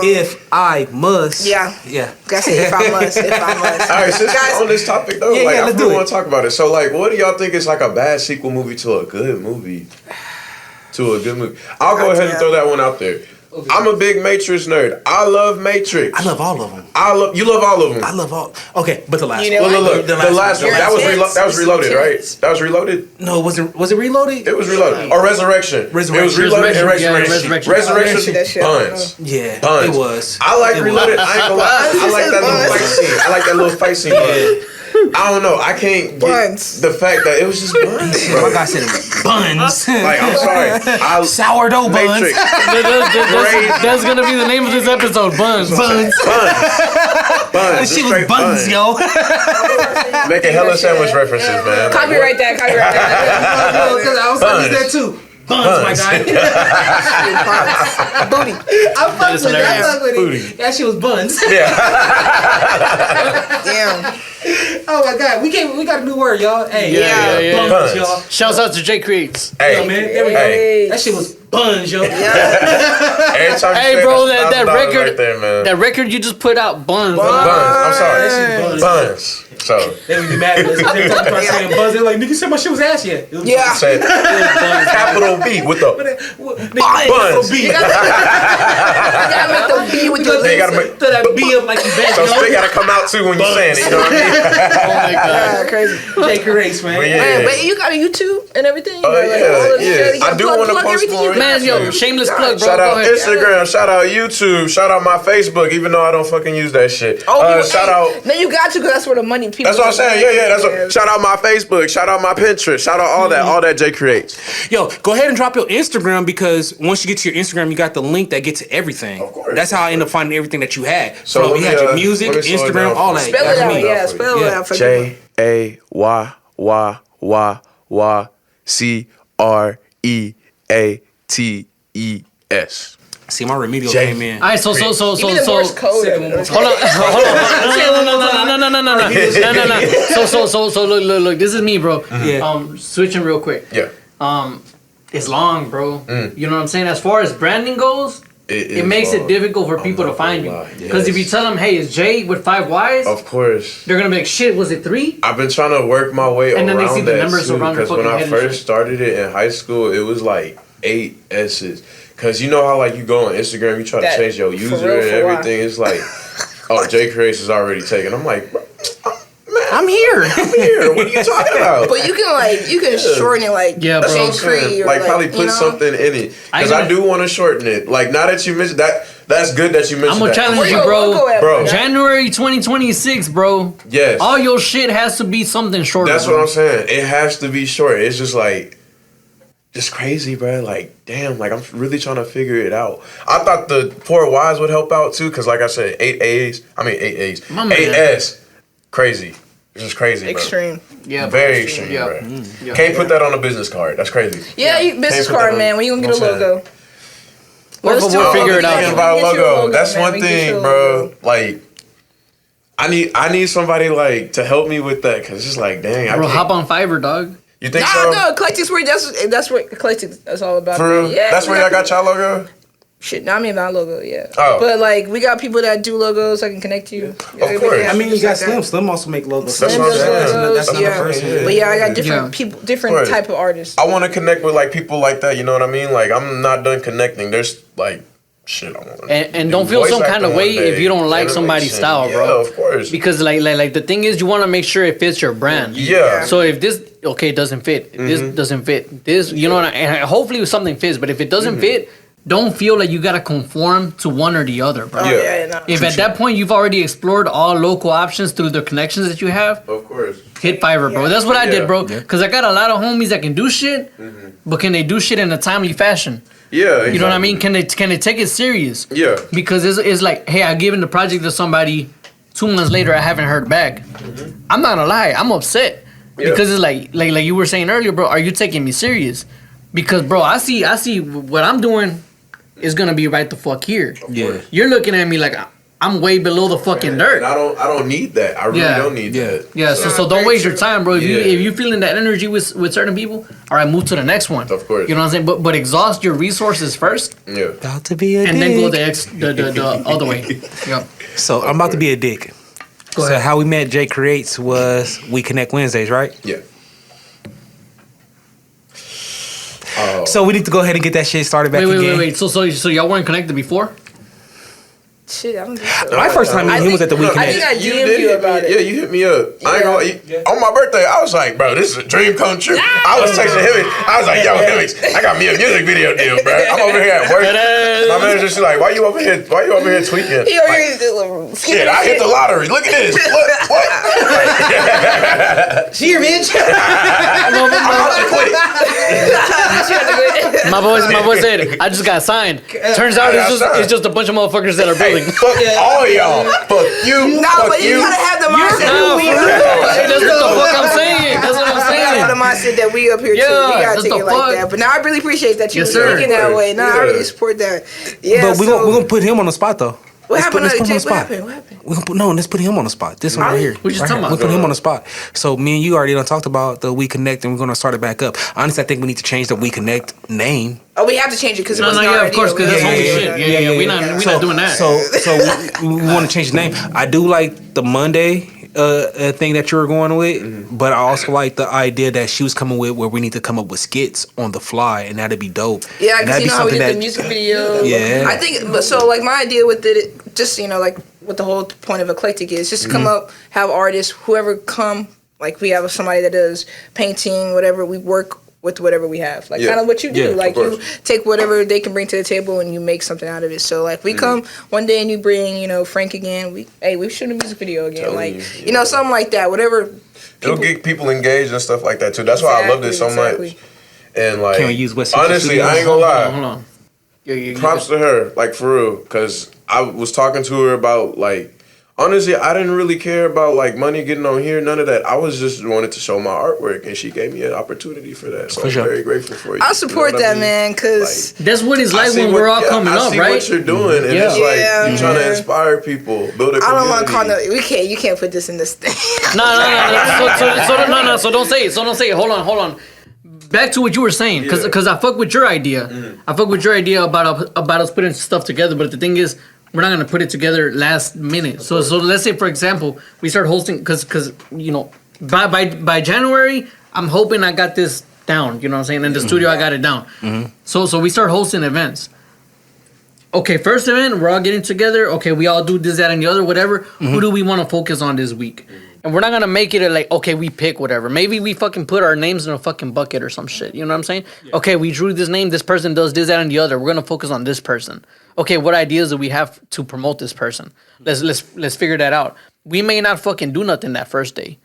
If I must. Yeah. Yeah. gotta say if I must. All right, since Guys, we're on this topic though, Yeah, like yeah, I let's really do want it. to talk about it. So, like, what do y'all think is like a bad sequel movie to a good movie? To a good movie, I'll go ahead and throw that one out there. I'm a big Matrix nerd. I love Matrix. I love all of them. You love all of them. I love all. Okay, but the last You know one. what? Look, the last one. You're That was intense. that was reloaded, right? Intense. That was reloaded. No, was it reloaded? It was reloaded. Or Resurrection. It was Resurrection. reloaded and Resurrection, yeah, Resurrection. Resurrection. Resurrection. That shit. Buns. Yeah, Buns. it was. I like It reloaded. was. I ain't gonna lie. I like that little fight scene. I like that little fight scene. But I don't know. I can't Buns. get the fact that it was just buns, My bro. guy said it was buns. Like, I'm sorry. Sourdough buns. Matrix. That's gonna be the name of this episode, Buns. Buns. Buns. That shit was Straight buns, yo. Making hella sandwich references, man. Copyright that. Copyright that. Because I was talking that too. Buns, my guy. Booty. I fuck with it. I fuck with Booty. it. That shit was buns. Damn. Oh my god, we got a new word, y'all. Hey, Yeah. buns, Buns. y'all. Shouts out to Jay Creates. Hey, Yo, man, there we go. hey. That shit was buns, yo. Every time you Hey, say bro, that's that $1,000 record, right there, man. that record you just put out, Buns. Buns. I'm sorry. Buns. Buns. So, They would be mad at us. Every time we start saying buns, they're like, nigga said my shit was ass yet. It was Yeah. said capital B with the Buns. buns. You gotta make the B with the They gotta make, Throw that B up like you bet, so yo. spit gotta come out too when you're saying it. You know what I mean? Oh my god. crazy. Take a race, man. But yeah. Man, but you got a YouTube and everything. Oh, Like, all of this shit. You yeah. I gotta do want to plug post everything more. you got. Man, yo, shameless plug, bro. Shout Go out ahead. Instagram, shout out YouTube, shout out my Facebook, even though I don't fucking use that shit. Oh, people, Shout hey, out. No, you got to, because that's where the money people. That's what I'm saying. Yeah. That's what, shout out my Facebook, shout out my Pinterest, shout out all that Jay creates. Yo, go ahead and drop your Instagram because once you get to your Instagram, you got the link that gets to everything. Of course. That's how I end up finding everything that you had. So So let you me, had your music, let me slow it Instagram, down all for that. you. Spell it That's out, me. yeah. Spell it out for people. JAYYYYCREATES. See, my remedial Jay. came in. All right, so Give me the Morse code. Hold on. No. So look. This is me, bro. Yeah. Switching real quick. Yeah. It's long, bro. You know what I'm saying? As far as branding goes, it makes it difficult for people to find you. Because if you tell them, hey, it's Jay with 5 Ys, Of course. they're gonna be like, shit, was it 3? I've been trying to work my way And then around they see the that numbers too, around their because when fucking I head and first shit. started it in high school, it was like 8 S's. Cause you know how like you go on Instagram, you try to That- change your for user real, and for why? everything. It's like, oh, J Creates is already taken. I'm like, bro, I'm here. I'm here. What are you talking about? But you can shorten it like Yeah, bro. That's what I'm Jay saying. Cree or Like probably you put know? something in it. Because I do want to shorten it. Like now that you mentioned that, that's good that you mentioned I'm gonna that. challenge Where you, your logo bro. at, Bro. January 2026, bro. Yes. All your shit has to be something shorter. That's bro. what I'm saying. It has to be short. It's just like, just crazy, bro. Like, damn, like I'm really trying to figure it out. I thought the 4 Ys would help out too, because like I said, 8 A's. My 8 man. S. Crazy. It's just crazy, bro. Extreme. Yeah, Very extreme, Yeah. bro. Yeah. Can't put that on a business card. That's crazy. Yeah, you business Can't put that card, on- man. When you gonna get a know what I'm logo? We'll figure it out. Thinking bro. about We can get you a logo. logo, That's man. one We can get you thing, a bro. logo. Like, I need somebody like to help me with that, cause it's just like, dang, I Bro, can't. hop on Fiverr, dog. You think Nah, so? no, eclectic's where that's what eclectic that's all about. For real? Yeah, That's we where y'all got y'all logo. Shit, not me my logo, yeah. Oh. But like we got people that do logos. I can connect you. Of course. I mean, you got Slim. Slim also make logos. That's Slim what I'm does saying. logos, That's another yeah. person. But yeah, I got different Yeah. people, different Right. type of artists. I want to connect with like people like that. You know what I mean? Like I'm not done connecting. There's like shit I want. And don't feel some kind of way if you don't like somebody's style, bro. Yeah, of course. Because like the thing is, you want to make sure it fits your brand. Yeah. So if this it doesn't fit. If this doesn't fit. This you know, and hopefully something fits. But if it doesn't fit, don't feel like you gotta conform to one or the other, bro. Oh, Yeah. yeah, no. If at that point you've already explored all local options through the connections that you have, Of course. hit Fiverr, bro. Yeah. That's what I Yeah. did, bro. Because I got a lot of homies that can do shit, but can they do shit in a timely fashion? Yeah. You know what I mean? Can they take it serious? Yeah. Because it's like, hey, I given the project to somebody, 2 months later I haven't heard back. I'm not gonna lie, I'm upset. Yeah. Because it's like you were saying earlier, bro, are you taking me serious? Because bro, I see what I'm doing is gonna be right the fuck here. Yeah. You're looking at me like I'm way below the fucking dirt. And I don't need that. I really Yeah. don't need Yeah. that. Yeah, so don't very waste your true. time, bro. If Yeah. you feeling that energy with certain people, all right, move to the next one. Of course. You know what I'm saying? But exhaust your resources first, Yeah. About to be a and dick. then go the other way. Yep. So I'm about to be a dick. Go So ahead. how we met Jay Creates was we connect Wednesdays, right? Yeah. So we need to go ahead and get that shit started back again. Wait. So y'all weren't connected before? Shit, I don't think so. My first time meeting him was at the I weekend. think I You DM'd did you hit about me. it. Yeah, you hit me up. I ain't gonna on my birthday. I was like, bro, this is a dream come true. I was texting Hillix. I was like, yo, Hillix, I got me a music video deal, bro. I'm over here at work. My manager, she's like, why you over here tweaking? He over Like, here shit, I hit the lottery. Look at this. What? Here, bitch. I'm about to quit. My boy said, I just got signed. Turns out it's just a bunch of motherfuckers that are building. Fuck all y'all. Fuck you. No, Fuck but you gotta have the mindset Nah, that we for real. That's what the fuck I'm saying. That's what I'm You gotta have the saying. mindset that we up here too. Yeah, We gotta that's take the it like fuck. that. But now I really appreciate that you Yes, was sir. thinking that way. Nah, I really support that. Yeah. But we're so, gonna put him on the spot though. what happened? Let's put him on the What spot. happened? What happened? Let's put him on the spot. This one right here. What you Right talking here. about? We'll put him on the spot. So me and you already done talked about the We Connect, and we're gonna start it back up. Honestly, I think we need to change the We Connect name. Oh, we have to change it because it No, was yeah, not of course, because that's Yeah, homie yeah, shit. Yeah. We're not doing that. So we want to change the name. I do like the Monday thing that you were going with, but I also like the idea that she was coming with where we need to come up with skits on the fly, and that'd be dope. Yeah, And because that'd you be know how we something did the music video. Yeah. I think, but so like my idea with it, just like what the whole point of eclectic is, just to come up, have artists, whoever come, like we have somebody that does painting, whatever. We work with whatever we have, like Yeah. kind of what you do. Yeah, of Like you course. take whatever they can bring to the table and you make something out of it. So like we come one day and you bring Frank again. We shoot a music video again, Telling like you, yeah. something like that. Whatever. It'll get people engaged and stuff like that too. That's why I love this so Exactly. much. And like, Can we use West honestly, Studios? I ain't gonna lie. Hold on. Yeah. Props to her, like for real, because I was talking to her about like Honestly, I didn't really care about like money getting on here, none of that. I was just wanted to show my artwork, and she gave me an opportunity for that. So I'm very grateful for you. I support that, man, because that's what it's like when we're all coming up, right? I see what you're doing, and it's like you're trying to inspire people, build a community. I don't want to call no. You can't put this in this thing. No. So don't say it. Hold on. Back to what you were saying, because I fuck with your idea. I fuck with your idea about us putting stuff together. But the thing is, we're not gonna put it together last minute. So let's say, for example, we start hosting because you know by January, I'm hoping I got this down. You know what I'm saying? In the studio, I got it down. So we start hosting events. Okay, first event, we're all getting together. Okay, we all do this, that, and the other, whatever. Who do we want to focus on this week? And we're not going to make it like, okay, we pick whatever. Maybe we fucking put our names in a fucking bucket or some shit. You know what I'm saying? Yeah. Okay, we drew this name. This person does this, that, and the other. We're going to focus on this person. Okay, what ideas do we have to promote this person? Let's figure that out. We may not fucking do nothing that first day.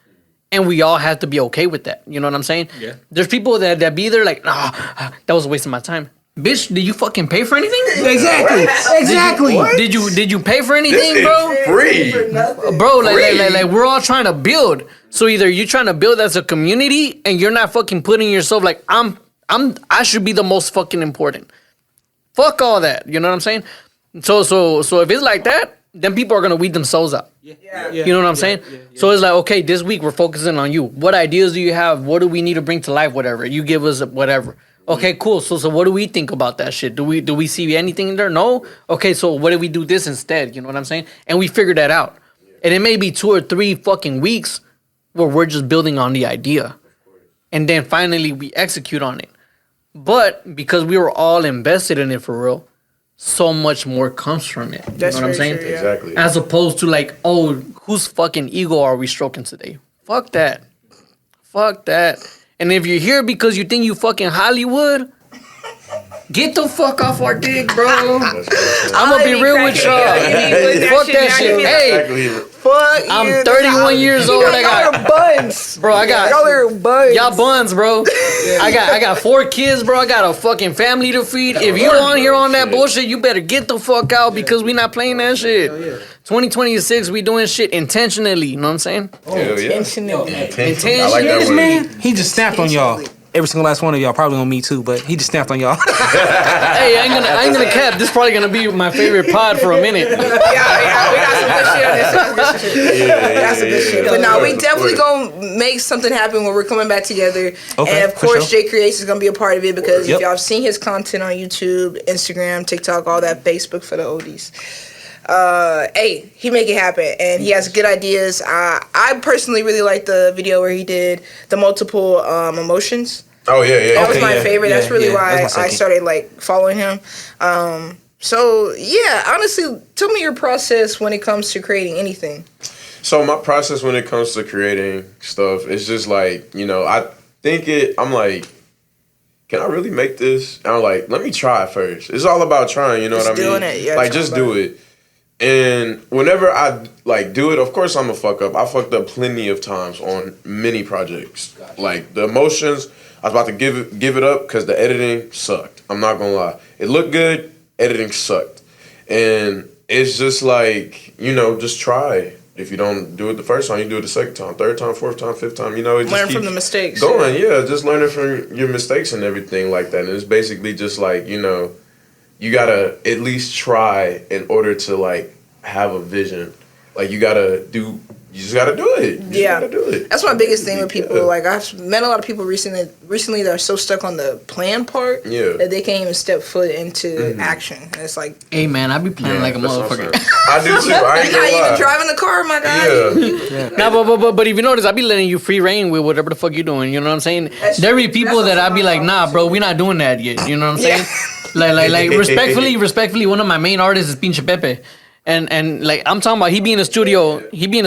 And we all have to be okay with that. You know what I'm saying? Yeah. There's people that be there like, that was a waste of my time. Bitch, did you fucking pay for anything? Exactly. Did you pay for anything, bro? Free, bro. Like we're all trying to build. So either you're trying to build as a community, and you're not fucking putting yourself like I should be the most fucking important. Fuck all that. You know what I'm saying? So if it's like that, then people are gonna weed themselves out. Yeah. You know what I'm saying? Yeah. So it's like, okay, this week we're focusing on you. What ideas do you have? What do we need to bring to life? Whatever. You give us whatever. Okay, cool. So what do we think about that shit? Do we see anything in there? No? Okay, so what if we do this instead? You know what I'm saying? And we figure that out. And it may be 2 or 3 fucking weeks where we're just building on the idea. And then finally we execute on it. But because we were all invested in it for real, so much more comes from it. You know what I'm saying? True, yeah. Exactly. As opposed to like, oh, whose fucking ego are we stroking today? Fuck that. And if you're here because you think you fucking Hollywood, get the fuck off our dick, bro. I'm gonna be real with y'all. Fuck that shit. Hey, fuck you. I'm 31 years old. I got buns, bro. I got y'all are buns. Y'all buns, bro. I got 4 kids, bro. I got a fucking family to feed. If you on here on that bullshit, you better get the fuck out because we not playing that shit. 2026, we doing shit intentionally. You know what I'm saying? Intentionally. I like that word. Man, he just snapped on y'all. Every single last one of y'all, probably on me too, but he just snapped on y'all. Hey, I ain't gonna cap. This is probably gonna be my favorite pod for a minute. Yeah, we got some good shit on this. Got some good shit. But no, we definitely gonna make something happen when we're coming back together. Okay, and of course, Jay Creates is gonna be a part of it because if y'all have seen his content on YouTube, Instagram, TikTok, all that, Facebook for the oldies. Hey, he make it happen, and he has good ideas. I personally really like the video where he did the multiple emotions. Oh yeah. That was my favorite. That's really why I started like following him. So yeah, honestly, tell me your process when it comes to creating anything. So my process when it comes to creating stuff is just like, you know, I'm like, can I really make this? And I'm like, let me try first. It's all about trying, you know what I mean? Doing it. Yeah, like just do it. And whenever I like do it, of course I'm a fuck up. I fucked up plenty of times on many projects. Gotcha. Like the emotions, I was about to give it up because the editing sucked. I'm not gonna lie. It looked good, editing sucked. And it's just like, you know, just try. If you don't do it the first time, you do it the second time, third time, fourth time, fifth time. You know, it just learn from the mistakes. Going, just learning from your mistakes and everything like that. And it's basically just like, you know, you gotta at least try in order to like have a vision. Like you just gotta do it. You gotta do it. That's my biggest thing with people. Like I've met a lot of people recently that are so stuck on the plan part that they can't even step foot into action. And it's like, hey man, I be planning like a motherfucker. I do too. I ain't gonna lie. Even driving the car, my guy. Nah, but if you notice, I be letting you free reign with whatever the fuck you doing. You know what I'm saying? There be people that I be like, nah, bro, we not doing that yet. You know what I'm saying? Like respectfully, one of my main artists is Pinche Pepe. And like I'm talking about he be in the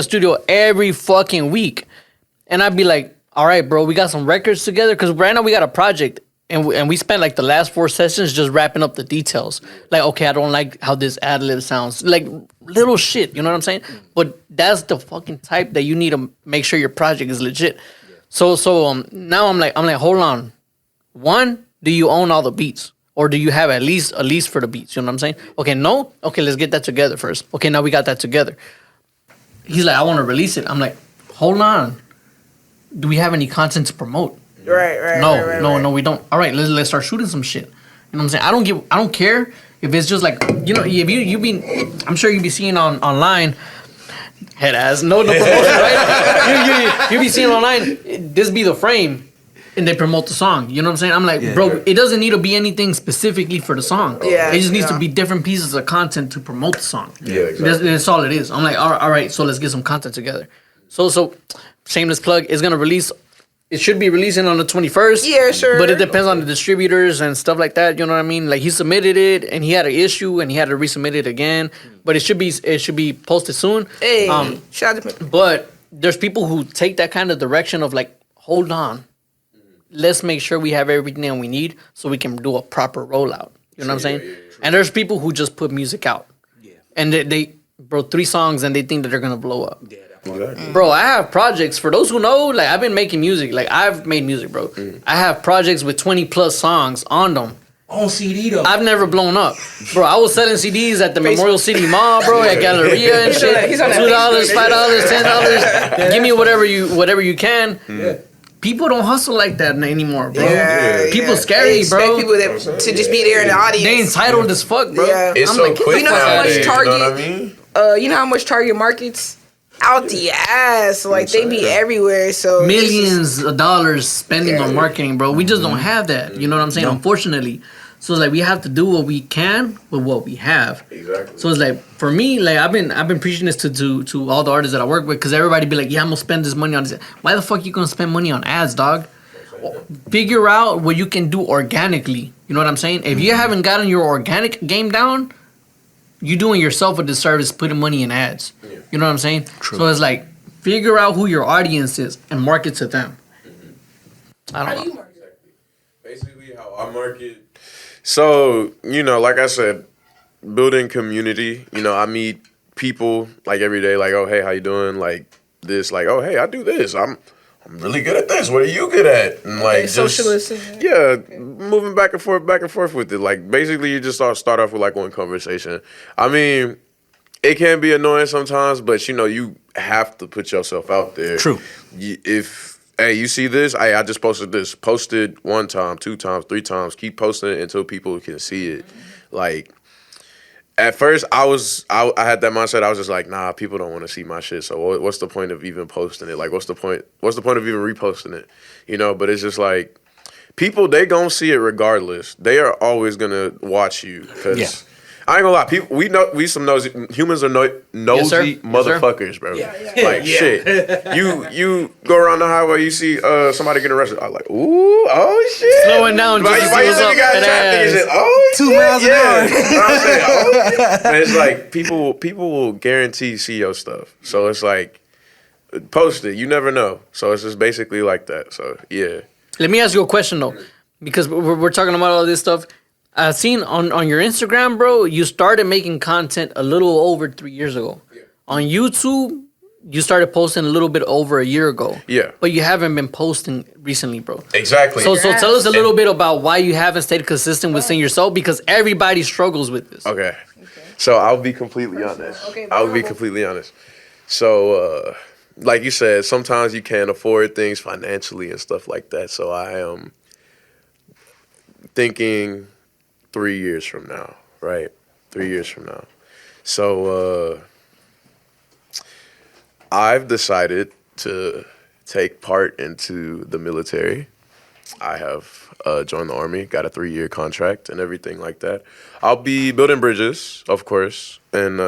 studio every fucking week. And I'd be like, all right, bro, we got some records together because right now we got a project and we spent like the last 4 sessions just wrapping up the details. Like, okay, I don't like how this ad-lib sounds. Like little shit, you know what I'm saying? But that's the fucking type that you need to make sure your project is legit. So now I'm like, hold on. 1, do you own all the beats? Or do you have at least for the beats? You know what I'm saying? Okay, no? Okay, let's get that together first. Okay, now we got that together. He's like, I want to release it. I'm like, hold on. Do we have any content to promote? Right. No, we don't. All right, let's start shooting some shit. You know what I'm saying? I don't care if it's just like, you know, if you be, I'm sure you be seeing online, head ass, no promotion, right? you be seeing online, this be the frame, and they promote the song. You know what I'm saying? I'm like, bro, it doesn't need to be anything specifically for the song. Yeah, it just needs to be different pieces of content to promote the song. Yeah, exactly. That's all it is. I'm like, all right, so let's get some content together. So shameless plug, is gonna release. It should be releasing on the 21st. Yeah, sure. But it depends on the distributors and stuff like that. You know what I mean? Like he submitted it and he had an issue and he had to resubmit it again. But it should be posted soon. Hey, shout out to me. But there's people who take that kind of direction of like, hold on, let's make sure we have everything that we need so we can do a proper rollout. You know what I'm saying? Yeah, and there's people who just put music out. Yeah. And they bro, 3 songs and they think that they're gonna blow up. Yeah. Exactly. Bro, I have projects. For those who know, like I've been making music. Like I've made music, bro. I have projects with 20 plus songs on them. On CD though. I've never blown up, bro. I was selling CDs at the Memorial City Mall, bro, at Galleria and shit. He's on that $2, $5, $10. Give me whatever you can. Yeah. People don't hustle like that anymore, bro. Yeah, People yeah. scary, They expect bro. people to just be there in the audience. They entitled as fuck, bro. Yeah. It's I'm so like, quick you know how much nowadays, Target- you know what I mean? You know how much Target markets out the ass? Like they be everywhere. So millions of dollars spending on marketing, bro. We just don't have that. You know what I'm saying? Unfortunately. So it's like we have to do what we can with what we have. Exactly. So it's like for me, like I've been preaching this to all the artists that I work with, because everybody be like, yeah, I'm gonna spend this money on this. Why the fuck you gonna spend money on ads, dog? Figure out what you can do organically. You know what I'm saying? If you haven't gotten your organic game down, you doing yourself a disservice putting money in ads. Yeah. You know what I'm saying? True. So it's like figure out who your audience is and market to them. I don't know. Basically, how I market. So, you know, like I said, building community. You know, I meet people like every day. Like, oh, hey, how you doing? Like this. Like, oh, hey, I do this. I'm really good at this. What are you good at? And like just socialist. yeah, moving back and forth with it. Like basically, you just start off with like one conversation. I mean, it can be annoying sometimes, but you know, you have to put yourself out there. True. If hey, you see this? Hey, I just posted this. Post it 1 time, 2 times, 3 times. Keep posting it until people can see it. Like, at first, I had that mindset. I was just like, nah, people don't want to see my shit. So what's the point of even posting it? Like, what's the point? What's the point of even reposting it? You know. But it's just like, people, they gonna see it regardless. They are always gonna watch you because. Yeah. I ain't gonna lie, people. We some nosy humans are nosy motherfuckers, bro. Like shit. You go around the highway, you see somebody getting arrested. I'm like, ooh, oh shit. Slowing down just to see what's up. Oh, 2 miles an hour. You know what I'm saying? Oh. And it's like people will guarantee see your stuff. So it's like post it. You never know. So it's just basically like that. So yeah. Let me ask you a question though, because we're talking about all this stuff. I've seen on your Instagram, bro, you started making content a little over 3 years ago. Yeah. On YouTube, you started posting a little bit over a year ago. Yeah. But you haven't been posting recently, bro. Exactly. So tell us a little bit about why you haven't stayed consistent with seeing yourself, because everybody struggles with this. Okay. So I'll be completely honest. I'll be completely honest. So, like you said, sometimes you can't afford things financially and stuff like that. So I am thinking 3 years from now, right? 3 years from now. So I've decided to take part into the military. I have joined the Army, got a 3-year contract and everything like that. I'll be building bridges, of course. And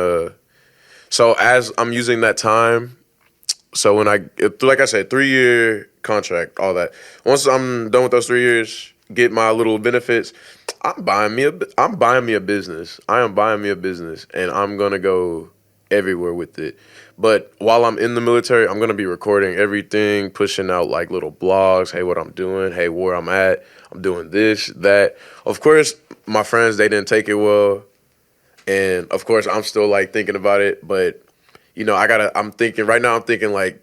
so as I'm using that time, so when like I said, 3-year contract, all that. Once I'm done with those 3 years, get my little benefits, I'm buying me a business. I am buying me a business, and I'm gonna go everywhere with it. But while I'm in the military, I'm gonna be recording everything, pushing out like little blogs. Hey, what I'm doing. Hey, where I'm at. I'm doing this, that. Of course, my friends, they didn't take it well, and of course, I'm still like thinking about it. But you know, I'm thinking right now. I'm thinking like,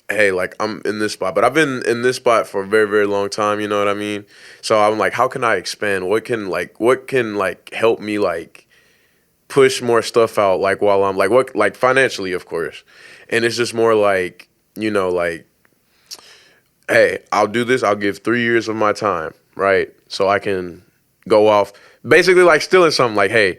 hey, like I'm in this spot, but I've been in this spot for a very, very long time. You know what I mean? So I'm like, how can I expand? What can help me like push more stuff out, like while I'm like financially, of course. And it's just more like, like, hey, I'll do this. I'll give 3 years of my time, right? So I can go off, basically like stealing something. Like, hey,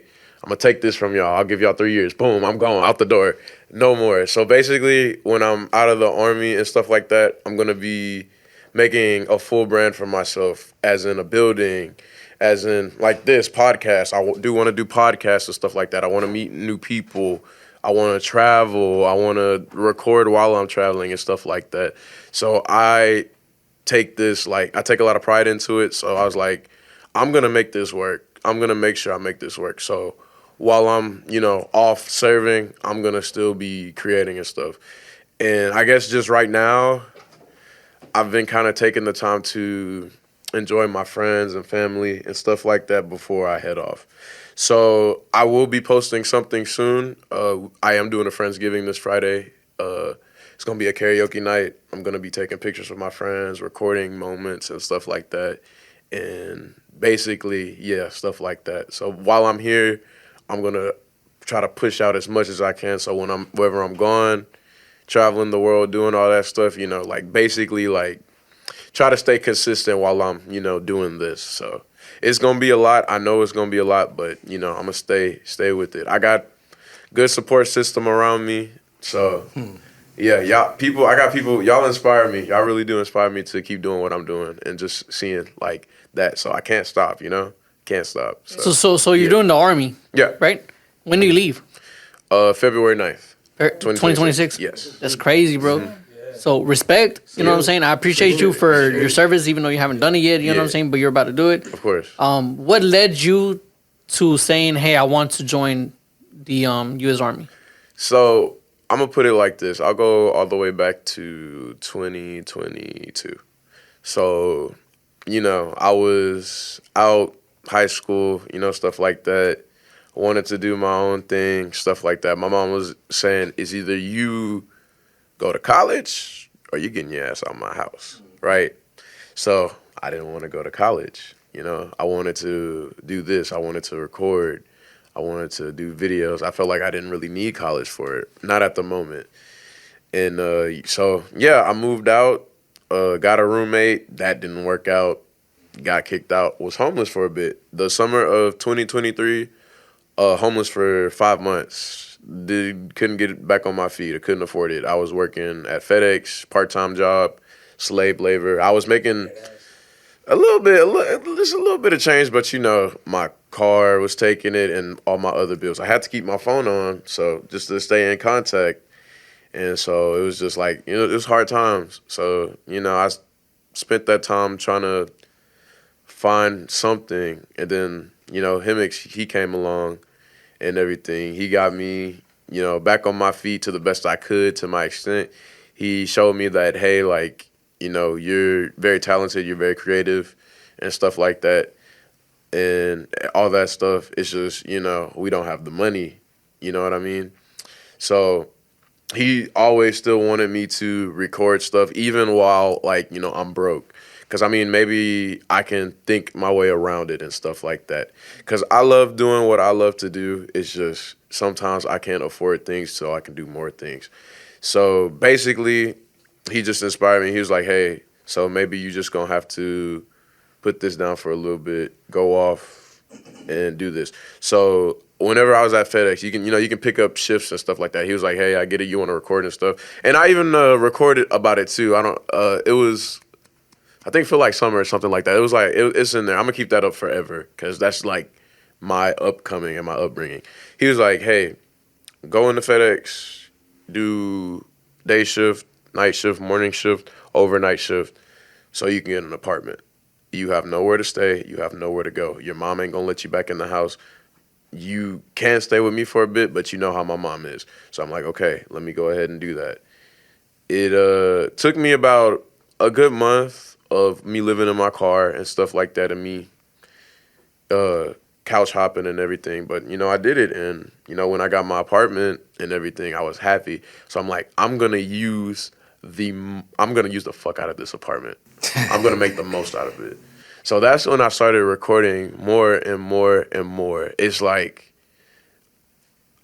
I'm gonna take this from y'all. I'll give y'all 3 years. Boom, I'm going out the door. No more. So basically, when I'm out of the Army and stuff like that, I'm gonna be making a full brand for myself, as in a building, as in like this podcast. I do want to do podcasts and stuff like that. I want to meet new people. I want to travel. I want to record while I'm traveling and stuff like that. So I take a lot of pride into it. So I was like, I'm going to make this work. I'm going to make sure I make this work. So while I'm, off serving, I'm going to still be creating and stuff. And I guess just right now, I've been kind of taking the time to enjoy my friends and family and stuff like that before I head off. So I will be posting something soon. I am doing a Friendsgiving this Friday. It's going to be a karaoke night. I'm going to be taking pictures with my friends, recording moments and stuff like that. And basically, yeah, stuff like that. So while I'm here, I'm going to try to push out as much as I can. So wherever I'm going, traveling the world, doing all that stuff, basically try to stay consistent while I'm, doing this. So it's going to be a lot. I know it's going to be a lot, but, I'm going to stay with it. I got good support system around me. So, yeah, y'all inspire me. Y'all really do inspire me to keep doing what I'm doing and just seeing like that. So I can't stop, Can't stop. So you're doing the Army. Yeah. Right? When do you leave? February 9th. 2026? Yes. That's crazy, bro. So respect, you know what I'm saying? I appreciate you for your service, even though you haven't done it yet, you know what I'm saying? But you're about to do it. Of course. What led you to saying, hey, I want to join the U.S. Army? So I'm going to put it like this. I'll go all the way back to 2022. So, I was out high school, stuff like that. I wanted to do my own thing, stuff like that. My mom was saying, it's either you go to college or you getting your ass out of my house, right? So I didn't want to go to college. I wanted to do this. I wanted to record. I wanted to do videos. I felt like I didn't really need college for it, not at the moment. And so, yeah, I moved out, got a roommate. That didn't work out. Got kicked out. Was homeless for a bit. The summer of 2023, homeless for 5 months. Couldn't get back on my feet. I couldn't afford it. I was working at FedEx, part-time job, slave labor. I was making just a little bit of change, but my car was taking it and all my other bills. I had to keep my phone on, so just to stay in contact. And so it was just like, it was hard times. So, I spent that time trying to find something. And then, he came along and everything. He got me, back on my feet to the best I could, to my extent. He showed me that, hey, you're very talented, you're very creative and stuff like that. And all that stuff, it's just, we don't have the money, you know what I mean? So he always still wanted me to record stuff, even while, I'm broke. Because, maybe I can think my way around it and stuff like that. Because I love doing what I love to do. It's just sometimes I can't afford things, so I can do more things. So basically, he just inspired me. He was like, hey, so maybe you just going to have to put this down for a little bit, go off and do this. So whenever I was at FedEx, you can pick up shifts and stuff like that. He was like, hey, I get it. You want to record and stuff. And I even recorded about it too. It was, I think feel like summer or something like that. It was like, it's in there. I'm going to keep that up forever because that's like my upcoming and my upbringing. He was like, hey, go into FedEx, do day shift, night shift, morning shift, overnight shift, so you can get an apartment. You have nowhere to stay. You have nowhere to go. Your mom ain't going to let you back in the house. You can stay with me for a bit, but you know how my mom is. So I'm like, okay, let me go ahead and do that. It took me about a good month of me living in my car and stuff like that, and me couch hopping and everything. But, I did it. And, when I got my apartment and everything, I was happy. So I'm like, I'm going to use the fuck out of this apartment. I'm going to make the most out of it. So that's when I started recording more and more and more. It's like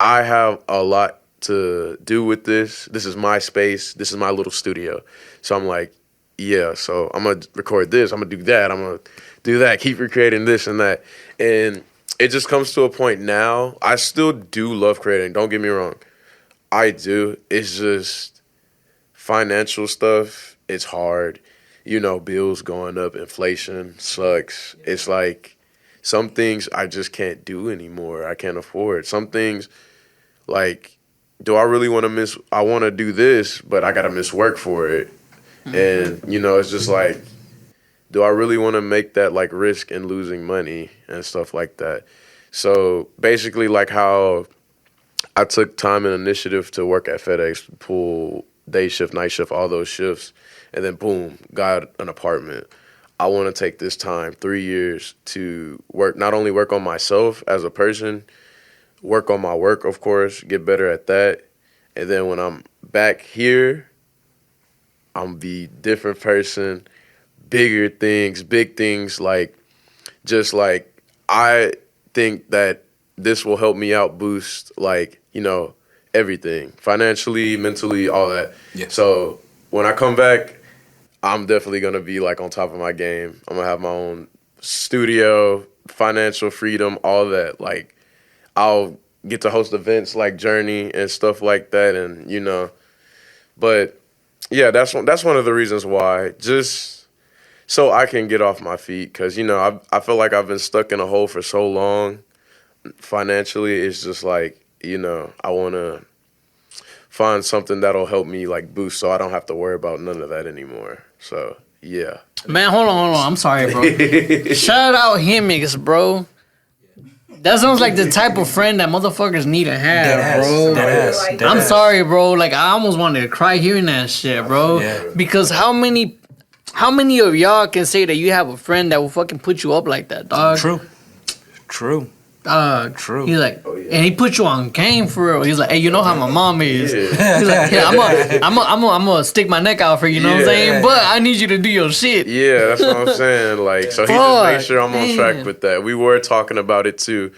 I have a lot to do with this. This is my space. This is my little studio. So I'm like, yeah, so I'm going to record this. I'm going to do that. I'm going to do that. Keep recreating this and that. And it just comes to a point now. I still do love creating. Don't get me wrong. I do. It's just financial stuff. It's hard. You know, bills going up. Inflation sucks. It's like some things I just can't do anymore. I can't afford. Some things, like, do I really want to miss? I want to do this, but I got to miss work for it. And, you know, it's just like, do I really want to make that, like, risk in losing money and stuff like that? So basically, like how I took time and initiative to work at FedEx, pull day shift, night shift, all those shifts, and then boom, got an apartment. I want to take this time, 3 years, to work, not only work on myself as a person, work on my work, of course, get better at that. And then when I'm back here, I'm be different person, bigger things, big things, like, just like, I think that this will help me out boost, like, you know, everything, financially, mentally, all that. Yeah. So when I come back, I'm definitely going to be, like, on top of my game. I'm going to have my own studio, financial freedom, all that. Like, I'll get to host events like Journey and stuff like that, and, you know. But, yeah, that's one of the reasons why, just so I can get off my feet, because, you know, I feel like I've been stuck in a hole for so long. Financially, it's just like, you know, I want to find something that'll help me, like, boost, so I don't have to worry about none of that anymore. So, yeah. Man, hold on. I'm sorry, bro. Shout out Hemmings, bro. That sounds like the type of friend that motherfuckers need to have, bro. I'm sorry, bro. Like, I almost wanted to cry hearing that shit, bro. Yeah. Because how many of y'all can say that you have a friend that will fucking put you up like that, dog? True. True. He's like, and he put you on game for real. He's like, hey, you know how my mom is. Yeah. He's like, yeah, I'm gonna stick my neck out for you. You know what I'm saying? But I need you to do your shit. Yeah, that's what I'm saying. Like, so he just made sure I'm on track with that. We were talking about it too.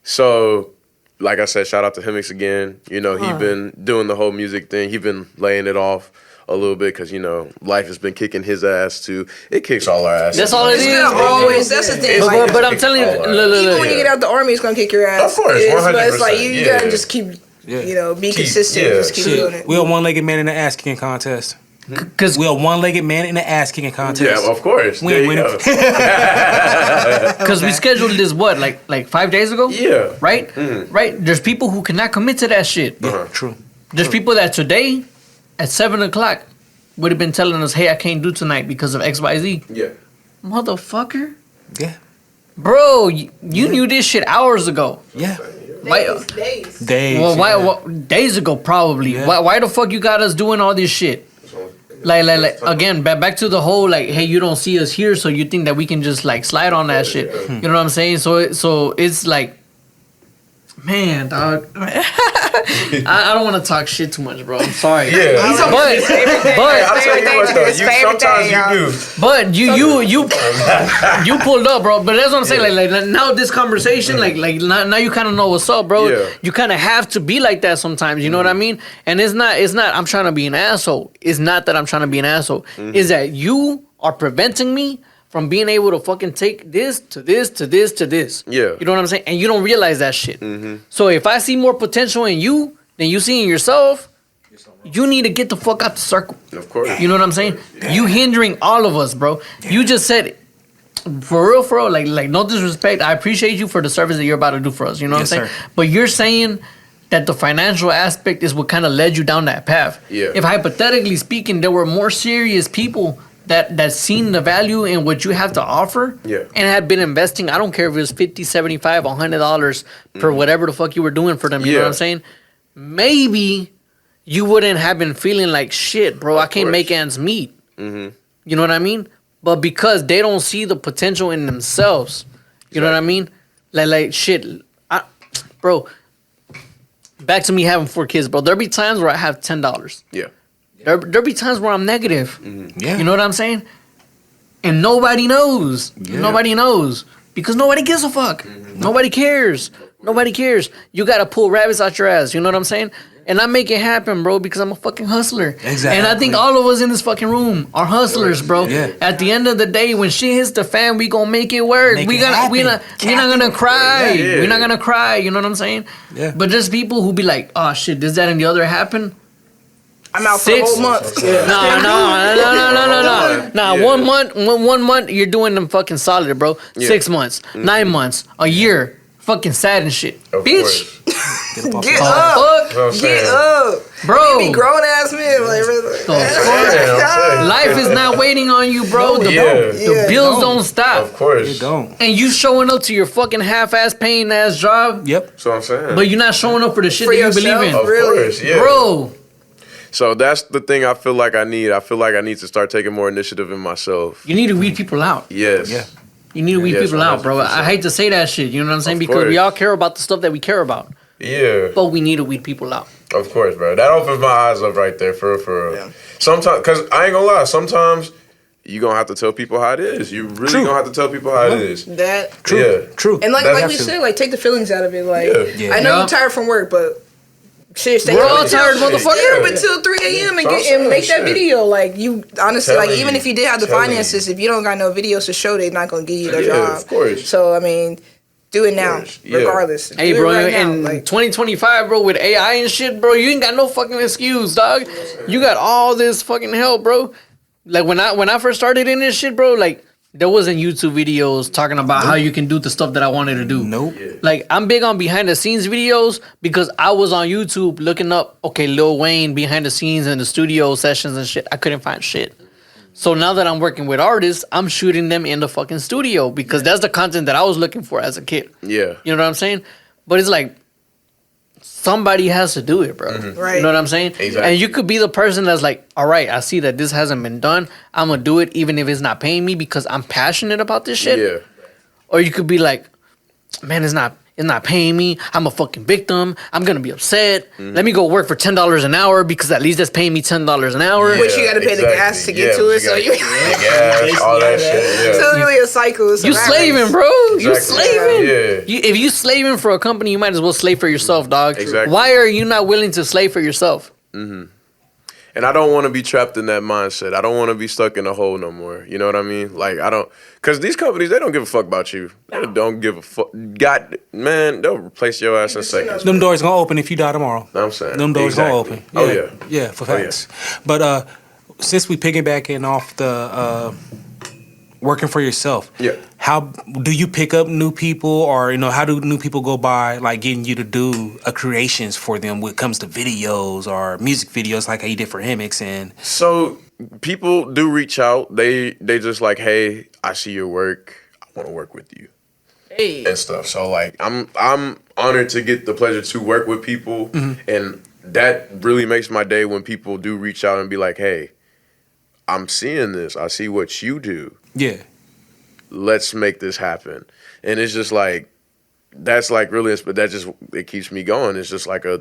So, like I said, shout out to Hemmings again. You know, he been doing the whole music thing. He been laying it off a little bit because, you know, life has been kicking his ass too. It kicks all our asses. That's all it is, bro. Always. That's the thing. But I'm telling you, even when you get out the army, it's gonna kick your ass. Of course, 100%. But it's like you gotta just keep, you know, be consistent. Just keep doing it. We are one-legged man in the ass kicking contest. Because we are one-legged man in the ass kicking contest. Yeah, of course. We ain't winning. Because we scheduled this like 5 days ago. Yeah. Right. Right. There's people who cannot commit to that shit. True. There's people that today at 7:00 would have been telling us, hey, I can't do tonight because of XYZ. Yeah. Motherfucker. Yeah. Bro, you knew this shit hours ago. Yeah. Days. Well, days ago probably. Yeah. Why the fuck you got us doing all this shit? Like again, back to the whole, like, hey, you don't see us here, so you think that we can just, like, slide on that shit. You know what I'm saying? So it's like, man, dog. I don't want to talk shit too much, bro. I'm sorry. Yeah. But sometimes you do. But you pulled up, bro. But that's what I'm saying. Like now this conversation, like now you kind of know what's up, bro. Yeah. You kind of have to be like that sometimes. You know what I mean? And it's not. I'm trying to be an asshole. It's not that I'm trying to be an asshole. It's that you are preventing me from being able to fucking take this to this to this to this. Yeah. You know what I'm saying? And you don't realize that shit. So if I see more potential in you than you see in yourself, you need to get the fuck out the circle. Of course. You know what I'm saying? You hindering all of us, bro. You just said it. For real, like no disrespect. I appreciate you for the service that you're about to do for us. You know what I'm saying? Sir. But you're saying that the financial aspect is what kind of led you down that path. Yeah. If hypothetically speaking, there were more serious people that seen the value in what you have to offer and had been investing, I don't care if it was $50, $75, $100 per whatever the fuck you were doing for them, you know what I'm saying? Maybe you wouldn't have been feeling like, shit, bro, I can't make ends meet. You know what I mean? But because they don't see the potential in themselves, you know what I mean? Like shit, bro, back to me having 4 kids, bro. There'll be times where I have $10. Yeah. There'll be times where I'm negative. Yeah. You know what I'm saying? And nobody knows. Yeah. Nobody knows. Because nobody gives a fuck. Nobody cares. Nobody cares. You gotta pull rabbits out your ass. You know what I'm saying? And I make it happen, bro, because I'm a fucking hustler. Exactly. And I think all of us in this fucking room are hustlers, bro. Yeah. At the end of the day, when shit hits the fan, we gonna make it work. Make We're it happen. not gonna cry. Yeah. We're not gonna cry. You know what I'm saying? Yeah. But there's people who be like, oh shit, this, that, and the other happened. I'm out for a whole month. No. Nah, Yeah. 1 month, 1 month, you're doing them fucking solid, bro. Yeah. 6 months, 9 months, a year, fucking sad and shit. Of Bitch, course. Get fuck, up. You know what I'm Get saying? up. bro. Be grown ass men. Like, The fuck? Yeah, I'm saying. Life is not waiting on you, bro. The Yeah. bills don't stop. Of course. You don't. And you showing up to your fucking half-ass paying ass job, Yep. That's what I'm saying. but you're not showing up for the shit For that you yourself? believe in. of Really? course, yeah. Bro, So that's the thing I feel like I need. I feel like I need to start taking more initiative in myself. you need to weed people out. Yes. Yeah. You need to weed Yes, people out, bro. 100%. I hate to say that shit, you know what I'm saying? Of Because we course. all care about the stuff that we care about. Yeah. But we need to weed people out. Of course, bro. That opens my eyes up right there, for real. Yeah. Sometimes, because I ain't gonna lie, sometimes you gonna have to tell people how it is. You really True. gonna have to tell people how it is. That. True. Yeah. True. And like That's we said, like take the feelings out of it. Like Yeah. I know Yeah. you're tired from work, but shit, stay We're up all until- tired, motherfucker. Stay up until 3 a.m. and So get and make that shit. video. Like you honestly, like Telling even you. if you did have the Telling finances, if you don't got no videos to show, they're not gonna give you the Yeah, job. of course. So I mean, do it now, course. Yeah. regardless. Hey, Do it bro, right now. in Like, 2025, bro, with AI and shit, bro, you ain't got no fucking excuse, dog. You got all this fucking help, bro. Like when I first started in this shit, bro, like there wasn't YouTube videos talking about how you can do the stuff that I wanted to do. Nope. Like I'm big on behind the scenes videos because I was on YouTube looking up, okay, Lil Wayne behind the scenes and the studio sessions and shit. I couldn't find shit. So now that I'm working with artists, I'm shooting them in the fucking studio because that's the content that I was looking for as a kid. Yeah. You know what I'm saying? But it's like somebody has to do it, bro. Right. You know what I'm saying? Exactly. And you could be the person that's like, all right, I see that this hasn't been done. I'm gonna do it even if it's not paying me because I'm passionate about this shit. Yeah. Or you could be like, man, it's not paying me. I'm a fucking victim. I'm gonna be upset. Let me go work for $10 an hour because at least that's paying me $10 an hour. But you gotta pay the gas to get to it, so you- the gas, all that shit. so Yeah. it's really a cycle. It's a You rat slaving, race. bro. You Exactly. slaving. Yeah. If you slaving for a company, you might as well slave for yourself, dog. Exactly. Why are you not willing to slave for yourself? And I don't want to be trapped in that mindset. I don't want to be stuck in a hole no more. You know what I mean? Like, I don't, because these companies, they don't give a fuck about you. They don't give a fuck. Man, they'll replace your ass in seconds. Them doors gonna open if you die tomorrow. Know what I'm saying? Them doors Exactly. gonna open. Oh, yeah. Yeah, for Oh, yeah. facts. But since we piggybacking off the working for yourself, Yeah. how do you pick up new people, or how do new people go by like getting you to do creations for them when it comes to videos or music videos like how you did for Hemix? And So people do reach out. They just like, hey, I see your work. I want to work with you Hey. and stuff. So like, I'm honored to get the pleasure to work with people, and that really makes my day when people do reach out and be like, hey, I'm seeing this. I see what you do. yeah, Let's make this happen. And it's just like, that's like really, but that just, it keeps me going. It's just like a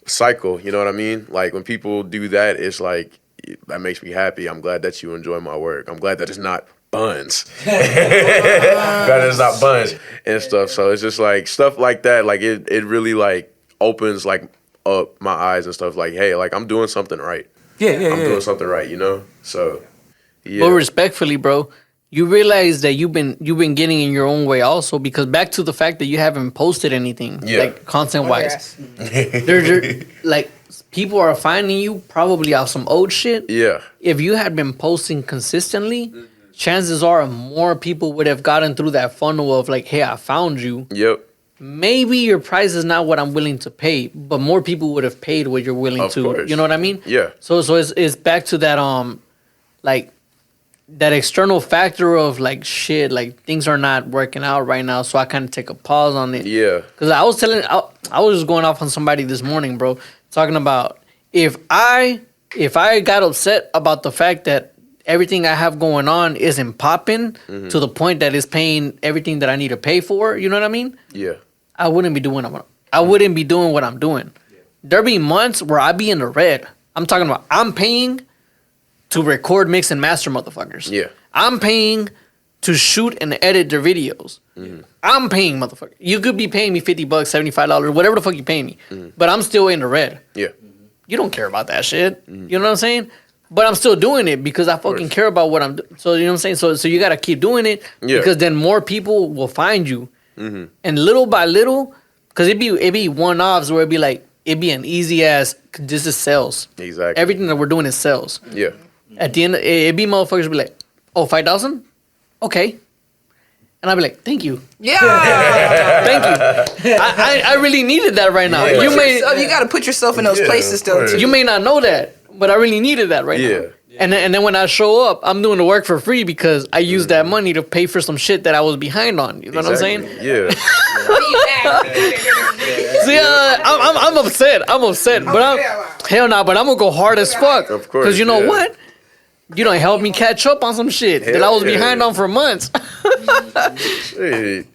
cycle, you know what I mean? Like when people do that, it's like, that makes me happy. I'm glad that you enjoy my work. I'm glad that it's not buns. Glad it's not buns and stuff. So it's just like stuff like that. Like it really like opens like up my eyes and stuff. Like, hey, like I'm doing something right. yeah. I'm doing something right, you know? So yeah. But respectfully, bro, you realize that you've been getting in your own way also because back to the fact that you haven't posted anything Yeah. like content wise. Yes. There's like people are finding you probably out some old shit. Yeah. If you had been posting consistently, chances are more people would have gotten through that funnel of like, hey, I found you. Yep. Maybe your price is not what I'm willing to pay, but more people would have paid what you're willing Of to. course. You know what I mean? Yeah. So it's back to that like that external factor of like shit, like things are not working out right now, so I kind of take a pause on it. Yeah. Because I was just going off on somebody this morning, bro, talking about if I got upset about the fact that everything I have going on isn't popping to the point that it's paying everything that I need to pay for, you know what I mean? Yeah. I wouldn't be doing what I'm doing. There be months where I be in the red. I'm talking about I'm paying to record, mix, and master motherfuckers. Yeah. I'm paying to shoot and edit their videos. I'm paying, motherfucker. You could be paying me $50, $75, whatever the fuck you pay me, but I'm still in the red. Yeah. You don't care about that shit. You know what I'm saying? But I'm still doing it because I fucking care about what I'm doing. So, you know what I'm saying? So you got to keep doing it because then more people will find you. And little by little, because it'd be one-offs where it'd be an easy ass, this is sales. Exactly. Everything that we're doing is sales. Yeah. At the end, it'd be motherfuckers be like, oh, 5,000? Okay. And I'd be like, thank you. Yeah. Thank you. I really needed that right now. Yeah. You got to put yourself in those places though, too. You may not know that, but I really needed that right now. Yeah. And then when I show up, I'm doing the work for free because I used that money to pay for some shit that I was behind on. You know what I'm saying? Yeah. See, I'm upset. But hell no, but I'm gonna go hard as fuck. Of course. Because you know what? You don't help me catch up on some shit that I was behind on for months.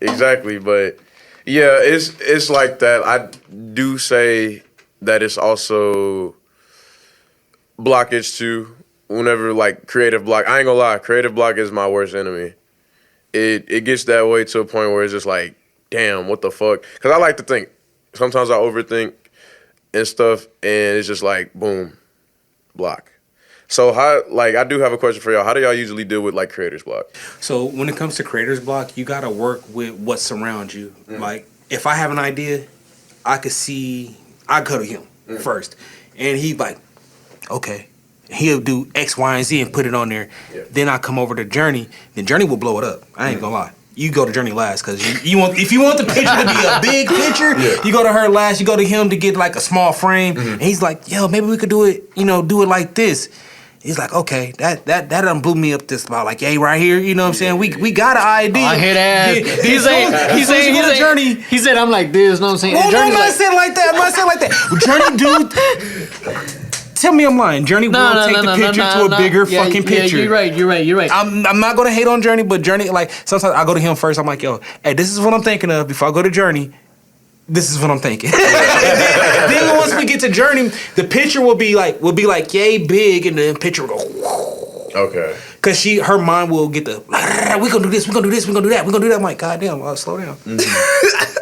Exactly, but yeah, it's like that. I do say that it's also blockage too. Whenever like creative block, I ain't gonna lie, creative block is my worst enemy. It gets that way to a point where it's just like, damn, what the fuck? Because I like to think. Sometimes I overthink and stuff, and it's just like, boom, block. So how, like, I do have a question for y'all. How do y'all usually deal with like creator's block? So when it comes to creator's block, you gotta work with what surrounds you. Like, if I have an idea, I go to him first, and he's like, okay. He'll do X, Y, and Z and put it on there. Yeah. Then I come over to Journey. Then Journey will blow it up. I ain't gonna lie. You go to Journey last because if you want the picture to be a big picture, you go to her last. You go to him to get like a small frame. And he's like, yo, maybe we could do it. Do it like this. He's like, okay, that done blew me up this about like, hey, right here. You know what I'm saying? We got an idea. I hit ass. He said I'm like this. Know what I'm saying? Well, I'm not saying like that. Journey, dude. Tell me I'm lying. Journey will take the picture to a bigger fucking picture. Yeah, you're right. I'm not gonna hate on Journey, but Journey, like, sometimes I go to him first. I'm like, yo, hey, this is what I'm thinking of. Before I go to Journey, this is what I'm thinking. then once we get to Journey, the picture will be like yay big, and the picture will go. Okay. Cause her mind will get the we gonna do this, we gonna do this, we gonna do that, we gonna do that. I'm like, goddamn, slow down.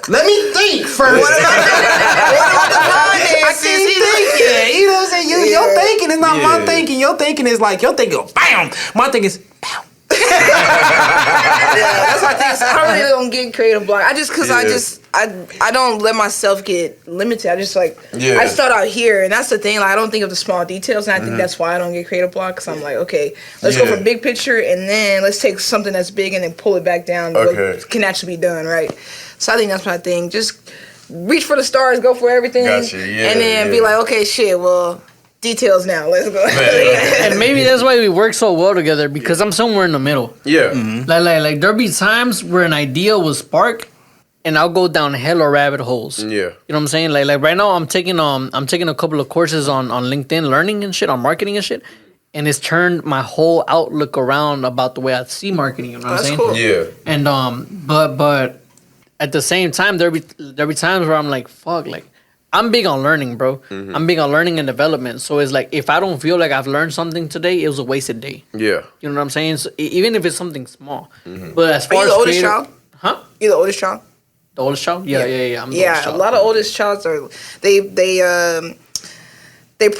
Let me think first. I can't think yet. You know what I'm saying? Your thinking is not my thinking. Your thinking is like, your thinking goes bam. My thinking is bam. That's my thing. I really don't get creative block. I don't let myself get limited. I just I start out here, and that's the thing. Like, I don't think of the small details, and I think that's why I don't get creative block. Because I'm like, okay, let's go for big picture, and then let's take something that's big and then pull it back down. What can actually be done, right? So I think that's my thing. Just reach for the stars, go for everything, and then be like, okay, shit, well. Details now. Let's go. And maybe that's why we work so well together because I'm somewhere in the middle. Yeah. Like there'll be times where an idea will spark, and I'll go down hella rabbit holes. Yeah. You know what I'm saying? Like right now I'm taking a couple of courses on LinkedIn learning and shit, on marketing and shit, and it's turned my whole outlook around about the way I see marketing. You know what I'm saying? Cool. Yeah. And but at the same time there'll be times where I'm like, fuck, like. I'm big on learning, bro. I'm big on learning and development. So it's like, if I don't feel like I've learned something today, it was a wasted day. Yeah. You know what I'm saying? So, even if it's something small. But as far Are you as the oldest child? Huh? You the oldest child? The oldest child? Yeah. I'm the oldest child. A lot of oldest childs are they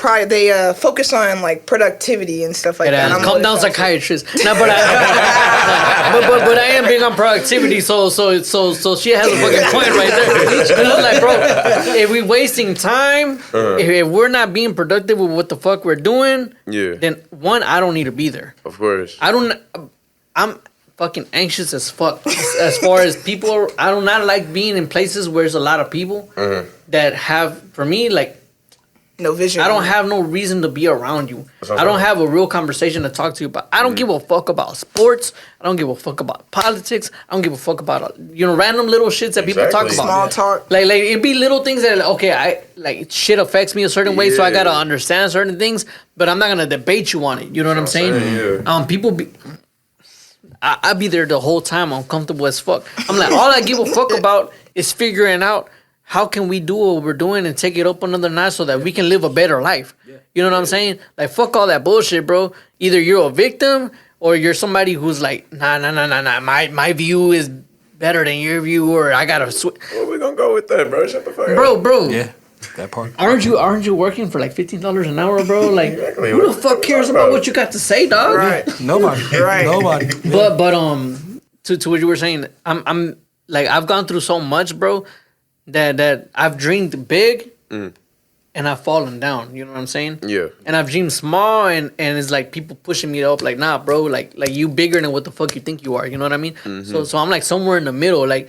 focus on like productivity and stuff like that. Calm down, psychiatrist. No, but I am big on productivity, so she has a fucking point right there. It's like, bro, if we're wasting time, if we're not being productive with what the fuck we're doing, then one, I don't need to be there. Of course. I'm fucking anxious as fuck as far as people. I do not like being in places where there's a lot of people that have, for me, like. No vision. I don't have no reason to be around you. I don't have a real conversation to talk to you about. I don't give a fuck about sports. I don't give a fuck about politics. I don't give a fuck about random little shits that people talk about. Small talk. Like it be little things that shit affects me a certain way, so I gotta understand certain things. But I'm not gonna debate you on it. You know what I'm saying? People be. I be there the whole time. I'm comfortable as fuck. I'm like, all I give a fuck about is figuring out. How can we do what we're doing and take it up another notch so that we can live a better life? You know what I'm saying? Like, fuck all that bullshit, bro. Either you're a victim or you're somebody who's like, nah, my view is better than your view, or I gotta Well, we gonna go with that, bro. Shut the fuck up. bro. Yeah, that part. Aren't you working for like $15 an hour, bro? Like, Exactly. who the What fuck you cares talking about about? what you got to say, dog? Right. Nobody. Right. Nobody. But to what you were saying, I'm like, I've gone through so much, bro, that I've dreamed big and I've fallen down. You know what I'm saying? Yeah. And I've dreamed small, and it's like people pushing me up, like, nah, bro, like you bigger than what the fuck you think you are. You know what I mean? So I'm like somewhere in the middle, like.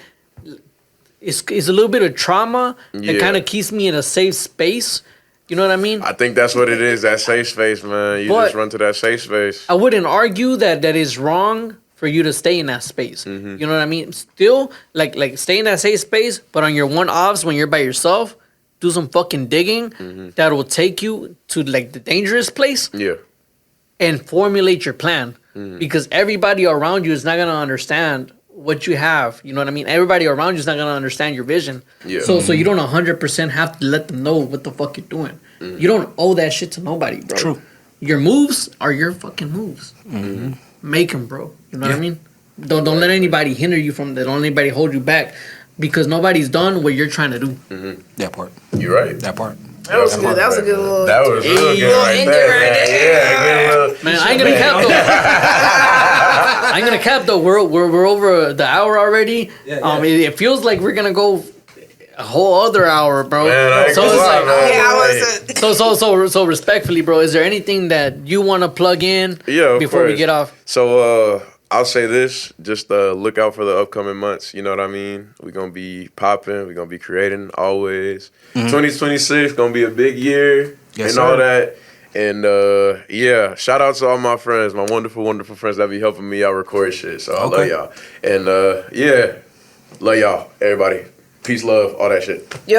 It's a little bit of trauma that Yeah. kind of keeps me in a safe space. You know what I mean? I think that's what it is, that safe space, man. You But- just run to that safe space. I wouldn't argue that is wrong for you to stay in that space. You know what I mean? Still, like stay in that safe space, but on your one-offs when you're by yourself, do some fucking digging that will take you to like the dangerous place Yeah. and formulate your plan. Because everybody around you is not gonna understand what you have. You know what I mean? Everybody around you is not gonna understand your vision. Yeah. So you don't 100% have to let them know what the fuck you're doing. You don't owe that shit to nobody, bro. True. Your moves are your fucking moves. Make them, bro. You know what I mean? Don't let anybody hinder you from that. Don't let anybody hold you back, because nobody's done what you're trying to do. That part. You're right. That part. That was good. That was a good little. That was real good little right ending there. right Man. there. Yeah, good little. Man, I ain't gonna cap though. I ain't gonna cap though. We're over the hour already. It feels like we're gonna go a whole other hour, bro. Man, I ain't so gonna it's lie, like, man. Yeah, I was. so respectfully, bro. Is there anything that you want to plug in Yeah, of before we course. get off? So I'll say this, just look out for the upcoming months, you know what I mean? We're going to be popping, we're going to be creating always. 2026 going to be a big year Yes, and all sir. that. And yeah, shout out to all my friends, my wonderful, wonderful friends that be helping me out record shit. So I love Okay. y'all. And yeah, love y'all, everybody. Peace, love, all that shit. Yo,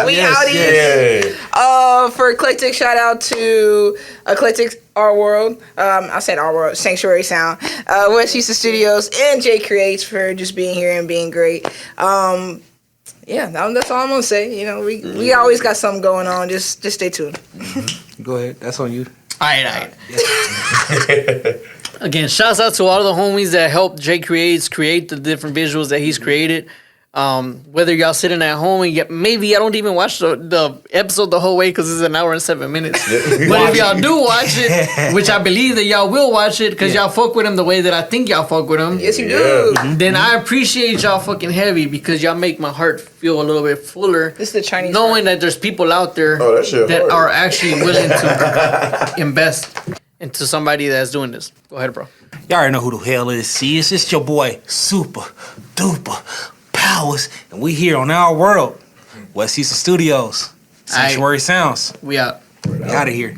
we yes, out here. Yeah. For Eclectic, shout out to Eclectic Our World. I said Our World, Sanctuary Sound. West Houston Studios and Jay Creates for just being here and being great. Yeah, that's all I'm gonna say. You know, we always got something going on. Just stay tuned. Go ahead. That's on you. All right. Again, shouts out to all the homies that helped Jay create the different visuals that he's created. Whether y'all sitting at home and maybe I don't even watch the episode the whole way because it's an hour and 7 minutes. But if y'all do watch it, which I believe that y'all will watch it because y'all fuck with him the way that I think y'all fuck with him, Yes, you do. then I appreciate y'all fucking heavy because y'all make my heart feel a little bit fuller. This is the Chinese. Knowing that there's people out there Oh, that shit that hard. are actually willing to invest into somebody that's doing this. Go ahead, bro. Y'all already know who the hell this is. It's your boy, Super Duper Powers, and we here on Our World, West Houston Studios, Sanctuary Sounds. We out. We out of here.